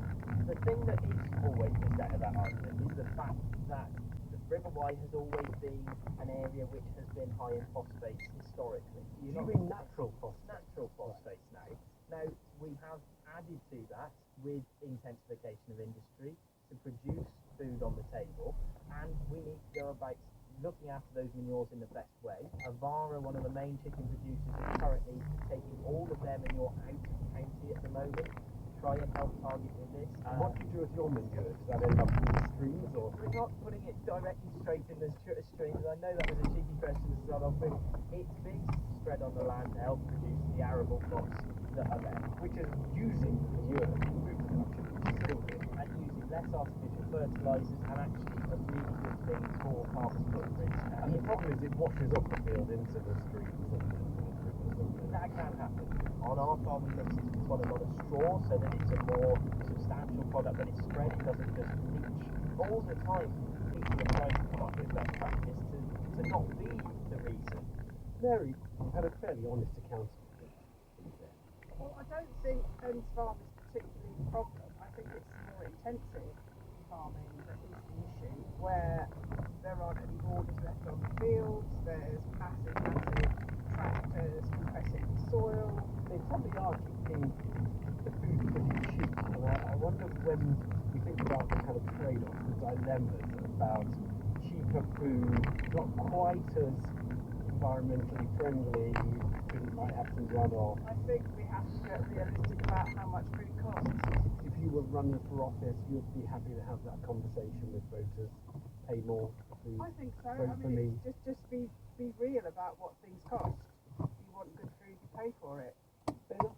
The thing that is always missed out of that argument is the fact that the River Wye has always been an area which has been high in phosphates historically.
You mean natural phosphates?
Natural phosphates now. Now, we have added to that with intensification of industry to produce food on the table, and we need to go about looking after those manures in the best way. Avara, one of the main chicken producers, is currently taking all of their manure out of the county at the moment to try and help target with this.
What do you do with your manure? Does that end up in the streams or?
We're not putting it directly straight in the streams. I know that was a cheeky question to start off with. It's being spread on the land to help produce the arable crops that are there,
which is using manure for food production, which is still good.
And using less artificial fertilisers and actually a really good thing for carbon footprint.
And the problem is it washes off the field into the streams and rivers.
That can happen. On our farm we mix it with quite a lot of straw so that it's a more substantial product, but it's spread, it doesn't just leach. All the time people are trying to come up with that practice to not be the reason.
Mary, you've had a fairly honest account of it.
Well, I don't think Ben's farm is particularly the problem. I think it's more intensive farming that is the issue, where there aren't any borders left on the fields, there's massive tractors compressing the soil.
They probably are keeping the food pretty cheap, and I wonder when we think about the kind of trade-offs, the dilemmas about cheaper food, not quite as environmentally friendly, might have some runoff.
I think we have to get realistic about how much food costs.
If you were running for office, you'd be happy to have that conversation with voters, pay more for food.
I think so.
Vote for me.
Just be real about what things cost. If you want good food, you pay for it.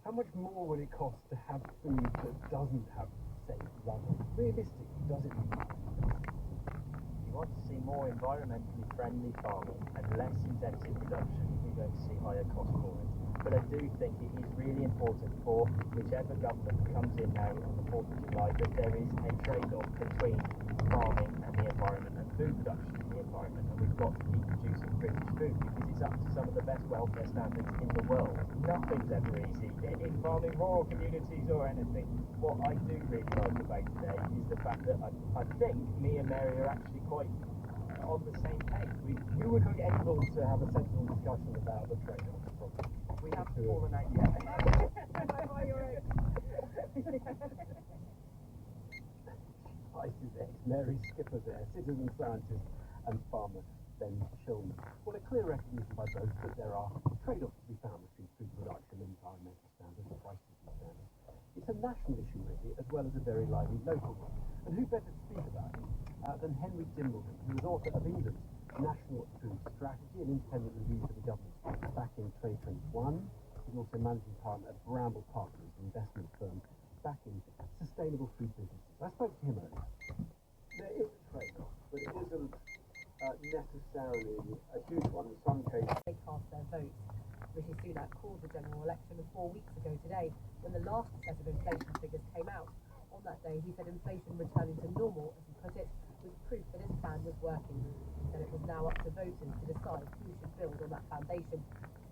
How much more would it cost to have food that doesn't have, say, runoff? Realistically, does it?
If you want to see more environmentally friendly farming and less intensive production, you're going to see higher cost for it. but I do think it is really important for whichever government comes in now on the 4th of July that there is a trade-off between farming and the environment and food production and the environment, and we've got to keep producing British food because it's up to some of the best welfare standards in the world. Nothing's ever easy in farming, rural communities or anything. What I do really like about today is the fact that I think me and Mary are actually quite on the same page.
You would be able to have a sensible discussion about the trade-offs.
We haven't fallen out yet.
Spicy there, Mary Skipper there, citizen scientist and farmer Ben Shulman. Well, a clear recognition by both that there are trade-offs to be found between food production and environmental standards and prices and standards. It's a national issue really, as well as a very lively local one. And who better to speak about it than Henry Dimbledon, who was author of England's National Food Strategy, an independent review for the government back in 2021. He's also managing partner at Bramble Partners, an investment firm back in sustainable food businesses. I spoke to him earlier. There is a trade-off, but it isn't necessarily a huge one. In some cases,
they cast their votes. Rishi Sunak called the general election 4 weeks ago today, when the last set of inflation figures came out. On that day, he said inflation returning to normal, as he put it, was proof that his plan was working. He said it was now up to voters to decide who should build on that foundation.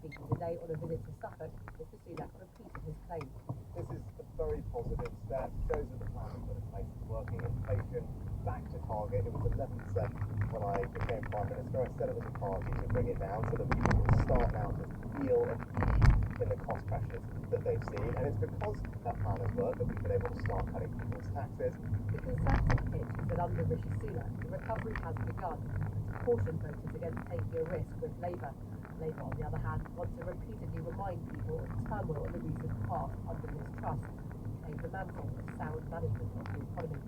Speaking today on a visit to Suffolk, Mr Sunak repeated his claim.
This is a very positive step, shows that the plan we put in place is working. Inflation back to target. It was 11% when I became Prime Minister. I said it was a priority to bring it down so that people can start now to feel and ease in the cost pressures that they've seen. And it's because that plan has worked that we've been able to start cutting people's taxes.
The Conservative pitch is that under Rishi Sunak, the recovery has begun, to caution voters against taking a risk with Labour. Labour, on the other hand, wants to repeatedly remind people of the turmoil in the recent past under Liz Truss, who claimed the mantle of sound management of the economy.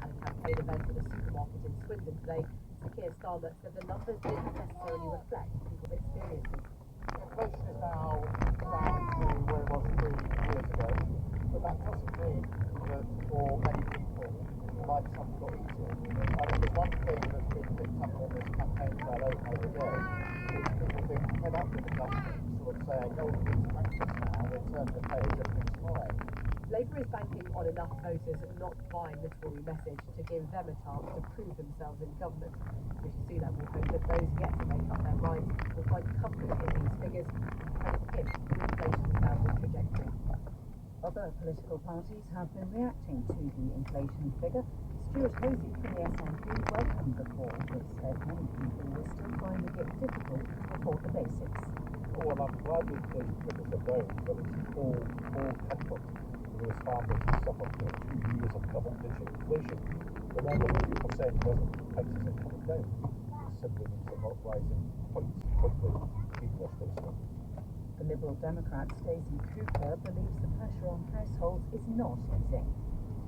At a campaign event at a supermarket in Swindon today, Sir Keir Starmer said the numbers didn't necessarily reflect people's experiences.
Inflation is now down to where it was 3 years ago, but that doesn't mean that for many people life suddenly got easier. I think the one thing that's been picked up on this campaign about over again is people being fed up with the government sort of saying, oh, it's practice now, they turn the page, everything's fine.
Labour is banking on enough voters not buying the Tory message to give them a chance to prove themselves in government. Rishi Sunak will hope that those yet to make up their minds will find comfort in these figures and credit him for the inflation's downward trajectory.
Other political parties have been reacting to the inflation figure. Stuart Hosey from the SNP welcomed the fall, but said many people will still find it difficult to report the basics.
Well, I'm glad the inflation figures are low, but it's all textbooks. Because farmers suffer for 2 years of double-digit inflation. Remember, when people say it doesn't mean prices are coming down. It simply means they're not rising quite quickly. People are still struggling.
The Liberal Democrat Stacey Cooper believes the pressure on households is not easing.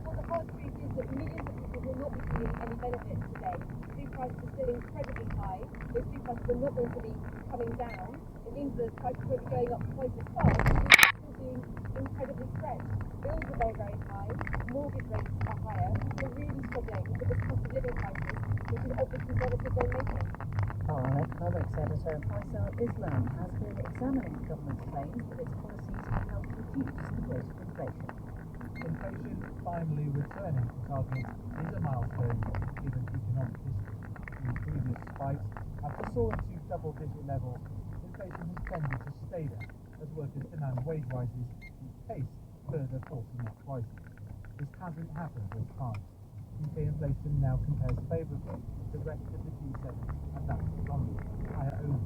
Well, the hard truth is that millions of people will not be seeing any benefit today. Food prices are still incredibly high. Those food prices are not going to be coming down. It means that prices won't be going up twice as fast. People are still being incredibly stretched. Bills are very, very high. Mortgage rates are higher. People are really struggling with this cost of living crisis, which is obviously one of his own making.
Our economics editor Faisal Islam has been examining government's claims that its policies can help reduce the rate of inflation.
Inflation finally returning to target is a milestone given economic history. In previous spikes, after soaring to double-digit levels, inflation has tended to stay there as workers demand wage rises to pace further forcing up prices. This hasn't happened this time. UK inflation now compares favourably with the rest of the G7 and that's economy, higher only.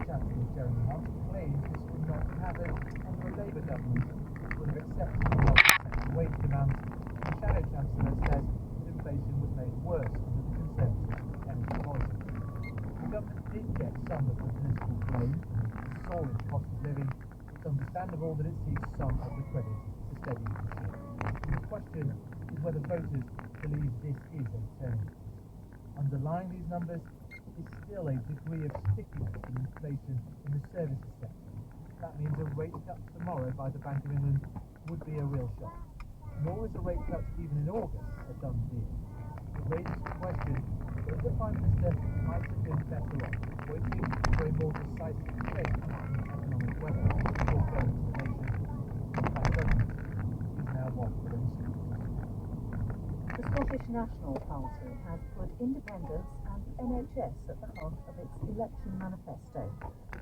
Chancellor Jeremy Hunt claims this would not happen under a Labour government which would have accepted the second wage demands. The Shadow Chancellor says that inflation was made worse under the Conservative energy policy. The government did get some of the political blame for the soaring cost of living. It's understandable that it sees some of the credit for steady inflation. The question is whether voters believe this is a turning point. Underlying these numbers is still a degree of stickiness in inflation in the services sector. That means a rate cut tomorrow by the Bank of England would be a real shock. Nor is a rate cut even in August a done deal. It raises the question that
the Prime Minister might have been better off waiting for a more decisive change in economic weather before going to the nation. That government is now one for instance.
The Scottish National Party has put independence and the NHS at the heart of its election manifesto.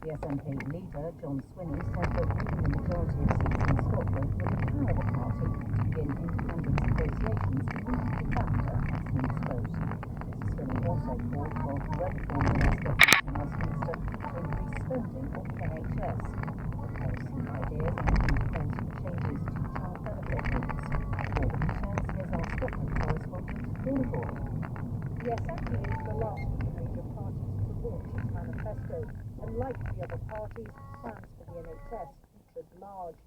The SNP leader, John Swinney, said that winning the majority of seats in Scotland would empower the party to begin independence negotiations to move the factor has been exposed. Mr Swinney also called for reform the next government in Westminster to increase spending on the NHS. The policy ideas include proposing changes to child benefit rules. For the details, here's our Scotland correspondent, Lorna Gordon.
The SNP is the last of the major parties to launch its manifesto, and like the other parties, plans for the NHS featured large.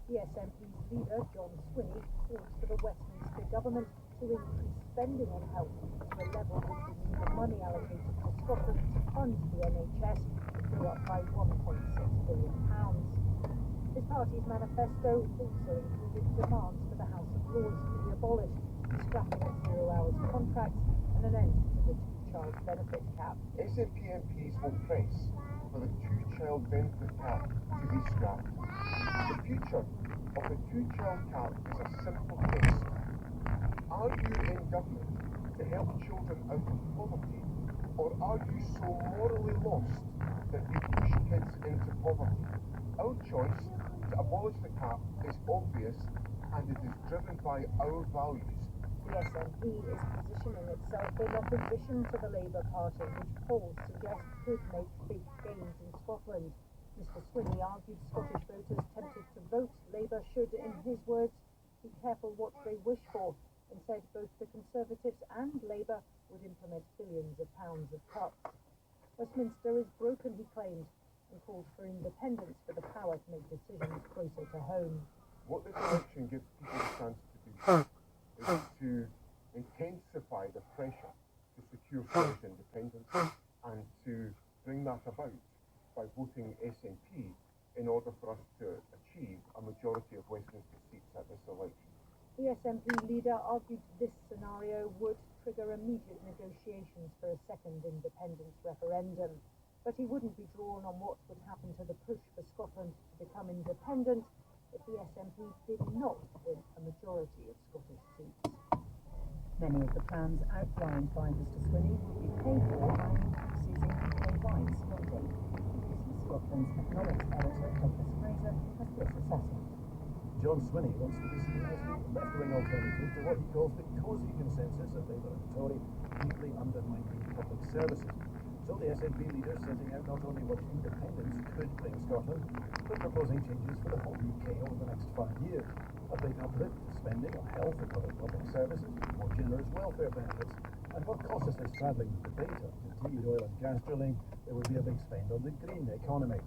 The SNP's leader, John Swinney, called for the Westminster government to increase spending on health to a level which would mean the money allocated to Scotland to fund the NHS would go up by £1.6 billion. His party's manifesto also included demands for the House of Lords to be abolished, scrapping of 0 hours contracts and an end to the two-child benefit cap.
SNP MPs will press for the two-child benefit cap to be scrapped. The future of the two-child cap is a simple test. Are you in government to help children out of poverty, or are you so morally lost that you push kids into poverty? Our choice to abolish the cap is obvious, and it is driven by our values.
The SNP is positioning itself in opposition to the Labour Party, which polls suggest could make big gains in Scotland. Mr Swinney argued Scottish voters tempted to vote Labour should, in his words, be careful what they wish for, and said both the Conservatives and Labour would implement billions of pounds of cuts. Westminster is broken, he claimed, and called for independence for the power to make decisions closer to home.
What this election gives people a chance to do is to intensify the pressure to secure Scottish independence and to bring that about by voting SNP in order for us to achieve a majority of Westminster seats at this election.
The SNP leader argued this scenario would trigger immediate negotiations for a second independence referendum, but he wouldn't be drawn on what would happen to the push for Scotland to become independent if the SNP did not win a majority of Scottish seats.
Many of the plans outlined by Mr Swinney will be paid for by increases in UK-wide spending. Business Scotland's economics editor, Douglas Fraser, has this assessment.
John Swinney wants to be seen as the left-wing alternative to what he calls the cosy consensus of Labour and Tory, deeply undermining public services. So the SNP leader is setting out not only what independence could bring Scotland, but proposing changes for the whole UK over the next 5 years. A big uplift to spending on health and other public services, more generous welfare benefits, and what causes this travelling debate of continued oil and gas drilling, there will be a big spend on the green economy.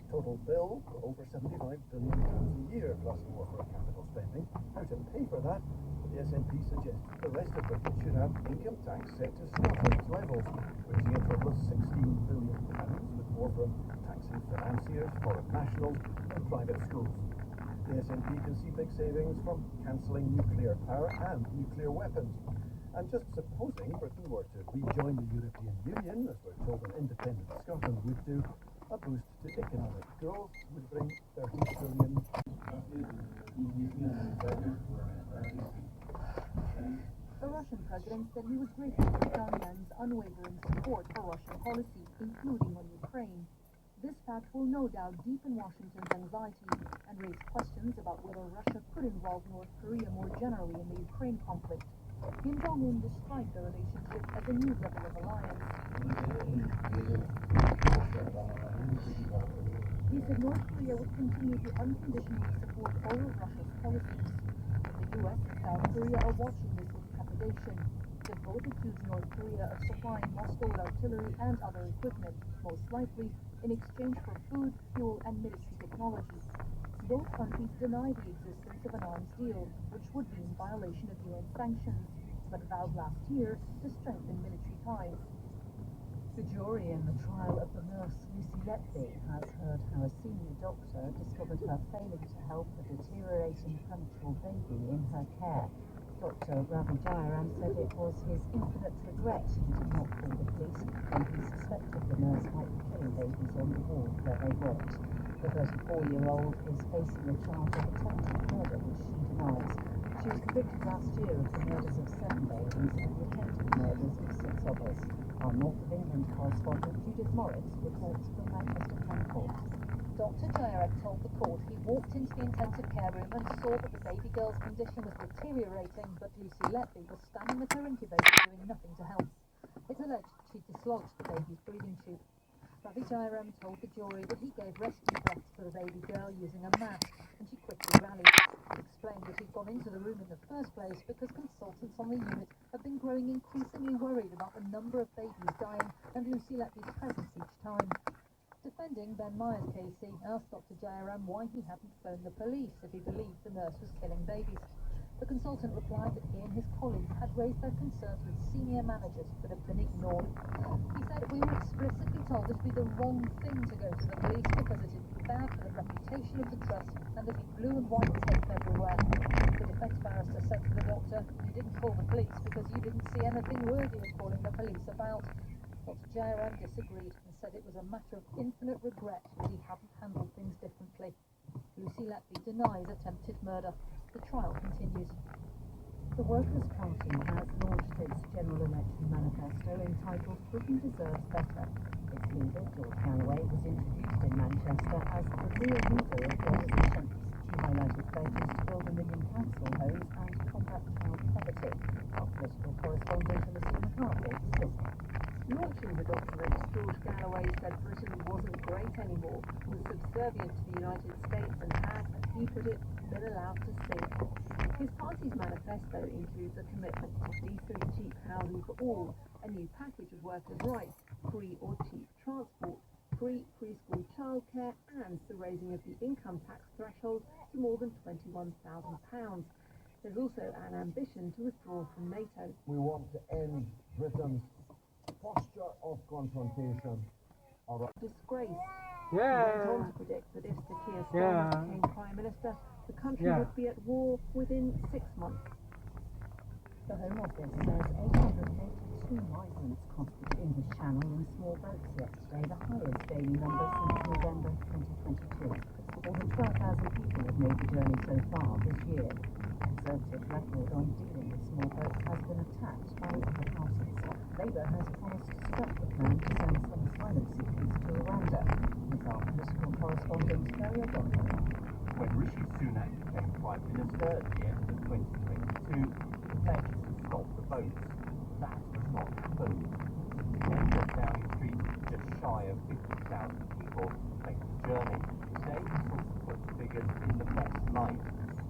Total bill for over £75 billion a year, plus more for capital spending. How to pay for that? The SNP suggests the rest of Britain should have income tax set to Scotland's levels, raising a total of £16 billion, with more from taxing financiers, foreign nationals, and private schools. The SNP can see big savings from cancelling nuclear power and nuclear weapons. And just supposing Britain were to rejoin the European Union, as we're told an independent Scotland would do, a boost to economic growth would bring £30 billion.
The Russian president said he was grateful for Pyongyang's unwavering support for Russian policy, including on Ukraine. This fact will no doubt deepen Washington's anxiety and raise questions about whether Russia could involve North Korea more generally in the Ukraine conflict. Kim Jong-un described the relationship as a new level of alliance. He said North Korea would continue to unconditionally support all of Russia's policies. The US and South Korea are watching this with trepidation. They both accuse North Korea of supplying Moscow with artillery and other equipment, most likely in exchange for food, fuel, and military technology. Both countries deny the existence of an arms deal, which would be in violation of UN sanctions, but vowed last year to strengthen military ties.
The jury in the trial of the nurse Lucy Letby has heard how a senior doctor discovered her failing to help a deteriorating premature baby in her care. Dr. Ravi Jayaram said it was his infinite regret he did not call the police when he suspected the nurse might be killing babies on the ward where they worked. The 34-year-old is facing a charge of attempted murder, which she denies. She was convicted last year of the murders of 7 babies and the attempted murders of 6 others. Our North of England correspondent Judith Morris reports from Manchester Town Court.
Dr. Jayaram told the court he walked into the intensive care room and saw that the baby girl's condition was deteriorating, but Lucy Letley was standing with her incubator doing nothing to help. It's alleged she dislodged the baby's breathing tube. Ravi Jayaram told the jury that he gave rescue breaths for the baby girl using a mask, and she quickly rallied. He explained that he'd gone into the room in the first place because consultants on the unit have been growing increasingly worried about the number of babies dying and Lucy Letley's presence each time. Defending Ben Myers' case, he asked Dr. Jayaram why he hadn't phoned the police if he believed the nurse was killing babies. The consultant replied that he and his colleagues had raised their concerns with senior managers but have been ignored. He said, "We were explicitly told it would be the wrong thing to go to the police because it would be bad for the reputation of the trust and there'd be blue and white tape everywhere." The defence barrister said to the doctor, "You didn't call the police because you didn't see anything worthy of calling the police about." Dr. Jayaram disagreed and said it was a matter of infinite regret that he hadn't handled things differently. Lucy Letley denies attempted murder. The trial continues.
The Workers' Party has launched its general election manifesto entitled Britain Deserves Better. Its leader, George Galloway, was introduced in Manchester as the real leader of the opposition. She highlighted pledges to build 1 million council homes and combat child poverty. Our political correspondent Alicia McCarthy says.
Launching the document, George Galloway said Britain wasn't great anymore, was subservient to the United States and had, as he put it, been allowed to sink. His party's manifesto includes a commitment to decent, cheap housing for all, a new package of workers' rights, free or cheap transport, free preschool childcare, and the raising of the income tax threshold to more than £21,000. There's also an ambition to withdraw from NATO.
We want to end Britain's posture of confrontation.
Disgrace.
Yeah.
He went on to predict that if Sir Keir Starmer became Prime Minister, the country would be at war within 6 months.
The Home Office says 882 migrants crossed the English Channel in small boats yesterday, the highest daily number since November 2022. More than 12,000 people have made the journey so far this year. Conservative record on dealing with small boats has been attacked by other parties. Labour has promised to scrap the plan to send some asylum seekers to Rwanda. With our political correspondent, Gary O'Donnell.
When Rishi Sunak became Prime Minister at the end of 2022, he pledged to stop the boats. That has not happened. Today, Downing Street, just shy of 50,000 people make the journey. Today, he sought to put the figures in the best light,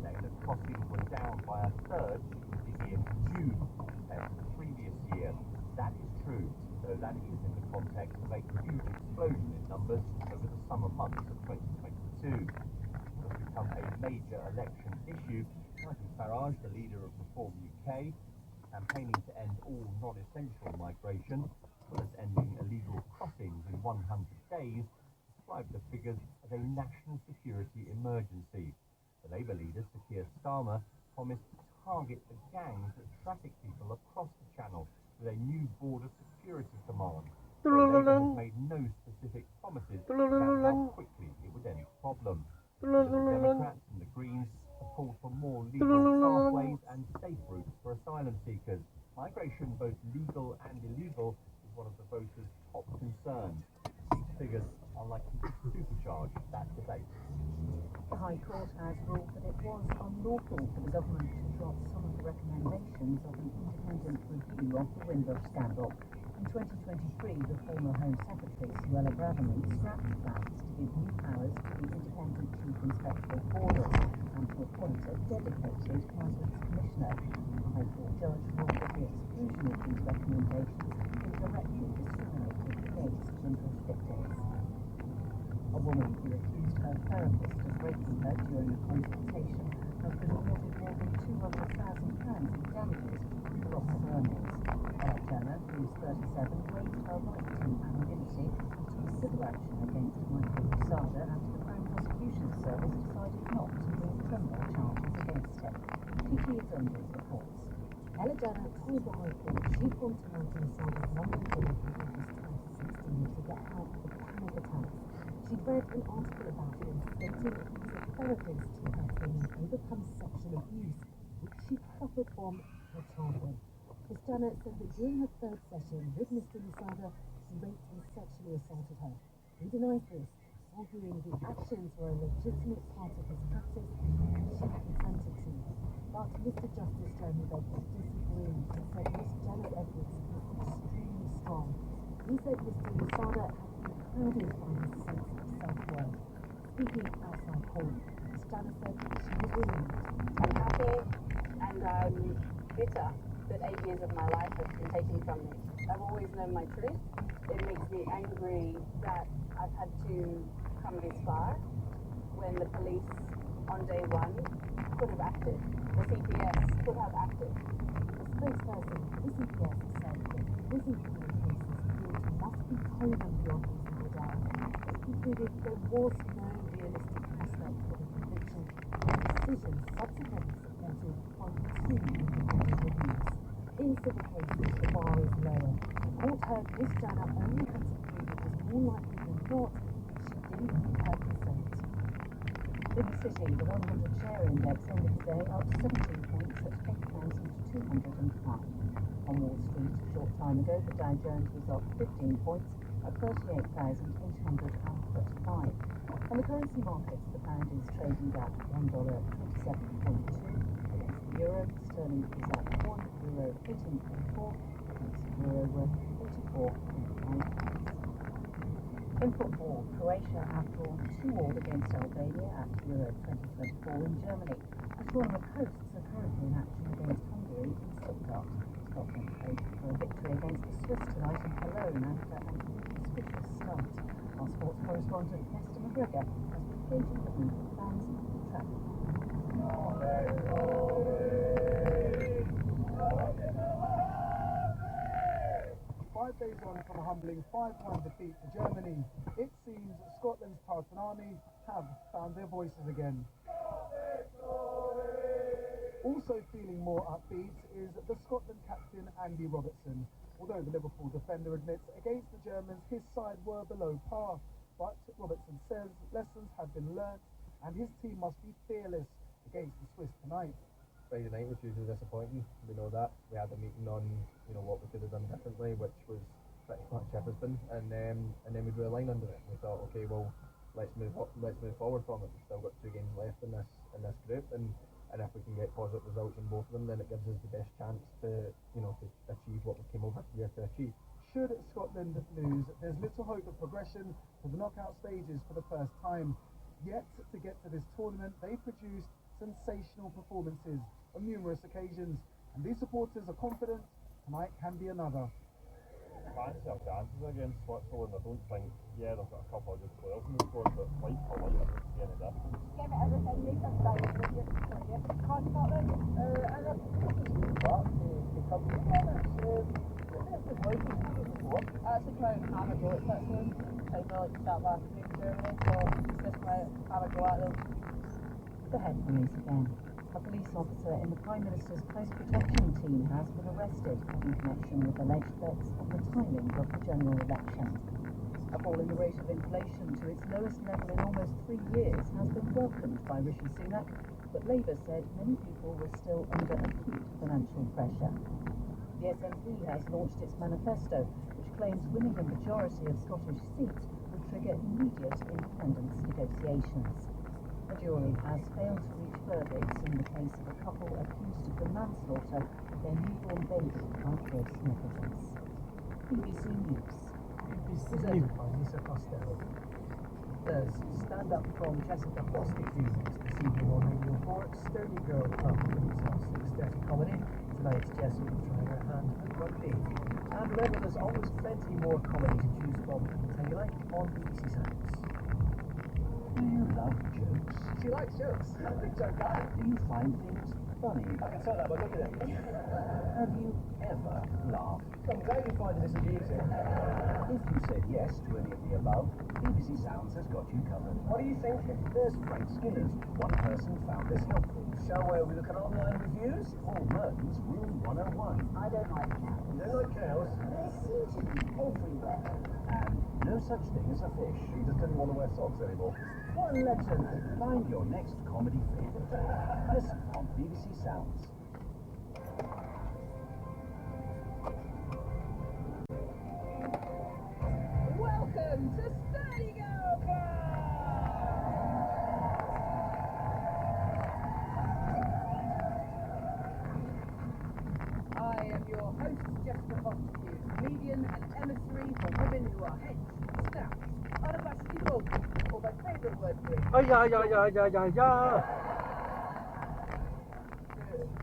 saying that crossings were down by a third since the end of June compared to the previous year. That is true, though that is in the context of a huge explosion in numbers over the summer months of 2022. It has become a major election issue. Nigel Farage, the leader of Reform UK, campaigning to end all non-essential migration, as well as ending illegal crossings in 100 days, described the figures as a national security emergency. The Labour leader, Sir Keir Starmer, promised to target the gangs that traffic people across the Channel with a new border security command. Labour has made no specific promises about how quickly it would end the problem. The Democrats and the Greens have called for more legal pathways and safe routes for asylum seekers. Migration, both legal and illegal, is one of the voters' top concerns. These figures are likely to supercharge that debate.
The High Court has ruled that it was unlawful for the government to drop some of the recommendations of an independent review of the Windrush scandal. In 2023, the former Home Secretary, Suella Braverman, scrapped plans to give new powers to the Independent Chief Inspector of Borders and to appoint a dedicated Migrants Commissioner. The High Court judge ruled that the exclusion of these recommendations indirectly discriminated against Windrush victims. A woman who accused her therapist of raping her during a consultation has been awarded more than £200,000 in damages for loss of earnings. Ella Turner, who is 37, raised her right to anonymity and took civil action against Michael Posada after the Crown Prosecution Service decided not to bring criminal charges against him. TT Examples reports. Ella Jana told the High Court she formed Samantha Masada's London Borough in August 2016 to get out of a panic attack. She'd read an article about him stating that he was a therapist who had been overcome sexual abuse, which she suffered from her childhood. Ms. Jana said that during her third session with Mr. Masada, he raped and sexually assaulted her. He denies this, arguing the actions were a legitimate part of his practice and she consented to. But Mr. Justice Jeremy Bedford disagreed and said Ms. Jana's evidence is extremely strong. He said Mr. Masada had been clouded by his sense of self-worth. Speaking outside court, Ms. Jana said she was relieved.
I'm happy and I'm bitter that 8 years of my life has been taken from me. I've always known my truth. It makes me angry that I've had to come this far when the police on day one could have acted. The CPS could have acted.
The spokesperson for the CPS said that the prison criminal cases guilt must be proven beyond reasonable doubt. It concluded there was no realistic prospect for the conviction, and the decision subsequently supported by 2 independent reviews. In civil cases, the bar is lower. The court heard Ms. Jana only had to prove it was more likely than not she didn't give her consent. In the city, the 100 share index ended the day up 17 points at 8,205. On Wall Street, a short time ago, the Dow Jones was up 15 points at 38,835. On the currency markets, the pound is trading at $1.27.2 against the euro. Sterling is at €1.18.4 against the euro worth 44.5. In football, Croatia have drawn 2-2 against Albania at Euro 2024 in Germany. The tournament hosts are currently in action against Hungary in Stuttgart. Scotland played for a victory against the Swiss tonight in Cologne after an auspicious start. Our sports correspondent Esther McGregor has been gauging the mood of fans and traffic.
5 days on from a humbling 5-1 defeat to Germany, it seems Scotland's Tartan Army have found their voices again. Also feeling more upbeat is the Scotland captain Andy Robertson. Although the Liverpool defender admits against the Germans his side were below par, but Robertson says lessons have been learnt and his team must be fearless against the Swiss tonight.
Friday night was hugely disappointing. We know that. We had a meeting on, what we could have done differently, which was pretty much everything, and then we drew a line under it. We thought, okay, well, let's move forward from it. We've still got 2 games left in this group, and if we can get positive results in both of them, then it gives us the best chance to achieve what we came over here to achieve.
Should Scotland lose, there's little hope of progression to the knockout stages for the first time. Yet, to get to this tournament, they produced sensational performances on numerous occasions, and these supporters are confident tonight can be another.
Fancy our chances against Switzerland. I don't think, they've got a couple of good players in the squad, but like for like, I don't see any difference.
Give it everything, make us die with you. Can't you got them?
And I've got to come together.
Actually, come out and have a go at Switzerland. I'd really start back against Germany, so just come out, have a go at them.
The head police again. A police officer in the Prime Minister's close protection team has been arrested in connection with alleged bets on the timing of the general election. A fall in the rate of inflation to its lowest level in almost 3 years has been welcomed by Rishi Sunak, but Labour said many people were still under acute financial pressure. The SNP has launched its manifesto, which claims winning a majority of Scottish seats would trigger immediate independence negotiations. A jury has failed to reach verdicts in the case of a couple accused of the manslaughter of their newborn baby by gross negligence. BBC News.
Presented by Lisa Costello. There's Stand Up from Jessica Foster Phoenix this evening on Radio 4 at Stony Girl Pub. It's our 6:30 comedy. Tonight it's Jess will be trying her hand at rugby. And remember, there's always plenty more comedy to choose from. Tell you like on BBC Sounds. Do you love jokes? She likes jokes. Big joke guy. Do you find things
funny?
I can tell that by looking at you.
Have you ever laughed?
I'm glad you're finding this amusing.
If you said yes to any of the above, BBC Sounds has got you covered.
What are you thinking?
There's Frank Skinner's. One person found this helpful.
Shall we look at online reviews?
Paul Merton's Rule 101.
I don't like cows.
You don't like cows?
They seem to be everywhere.
And no such thing as a fish.
He just didn't want to wear socks anymore.
What a legend. Find your next comedy favourite. Listen on BBC Sounds.
Welcome to Sturdy Girl Club! I am your host, Jessica Foxtew, comedian and emissary for women who are hench, stout, unabashedly vulgar, or my favourite word for it,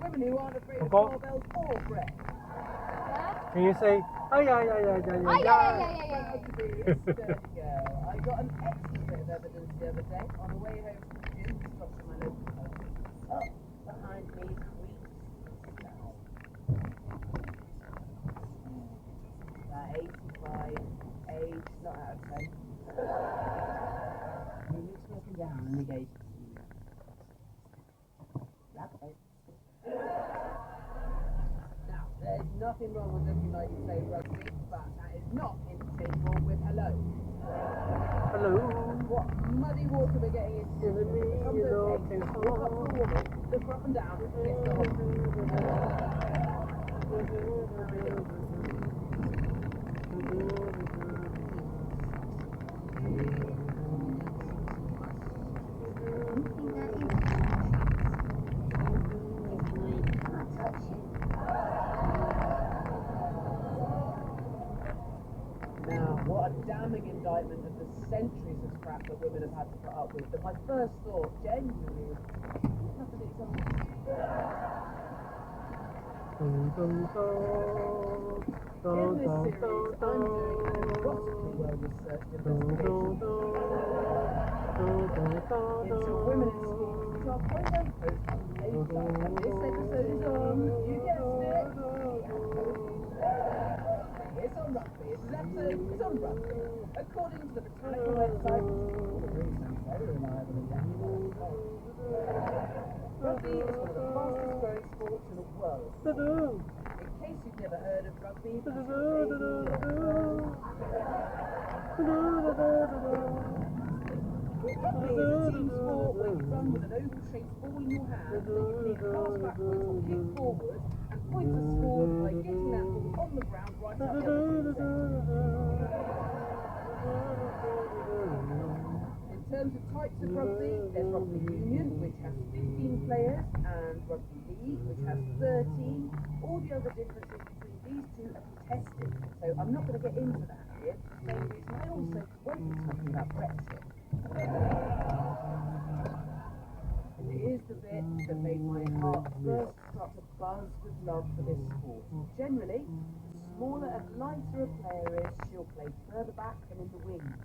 women who aren't afraid of doorbells or bread.
Can you say,
Proud to be a sturdy girl. I got an extra bit of evidence the other day on the way home from the gym, stopped at my local pub. Up behind me creeps Sal. About 85, age not out of 10. He looks me up and down and he goes, "Rugby." Now, there's nothing wrong with looking like you play rugby, but that is not interchangeable with hello.
hello?
What muddy water we're getting into becomes okay. Walk up to a woman, look her up and down, gets the whole Now, what a damning indictment of the centuries of crap that women have had to put up with, that my first thought, genuinely, was, have an example. In this series, I'm doing an erotically well-researched investigation into women in schools, which are quote-unquote unplayful. And this episode is on, you guessed it, it's on rugby. This episode is on rugby. According to the Britannica website, very reliable and accurate. Rugby is one of the fastest growing sports in the world. In case you've never heard of rugby, rugby is a team sport where you run with an oval-shaped ball in your hand, then you can either pass backwards or kick forward, and points are scored by getting that ball on the ground right up the other team's end. In terms of types of rugby, there's rugby union, which has 15 players, and rugby league, which has 13. All the other differences between these two are contested, so I'm not going to get into that here. Same reason I also won't be talking about Brexit. And it is the bit that made my heart first start to buzz with love for this sport. Generally, the smaller and lighter a player is, she'll play further back than in the wings.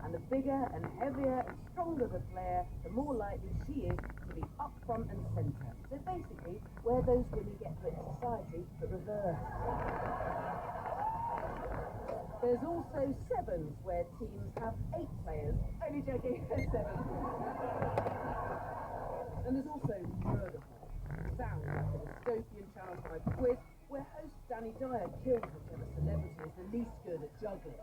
And the bigger and heavier and stronger the player, the more likely she is to be up front and centre. So basically, where those women get put in society, but reversed. There's also sevens, where teams have 8 players. Only joking, 7. And there's also Murder Ball. Sounds like a dystopian Channel 5 quiz, where host Danny Dyer kills whichever celebrity is the least good at juggling.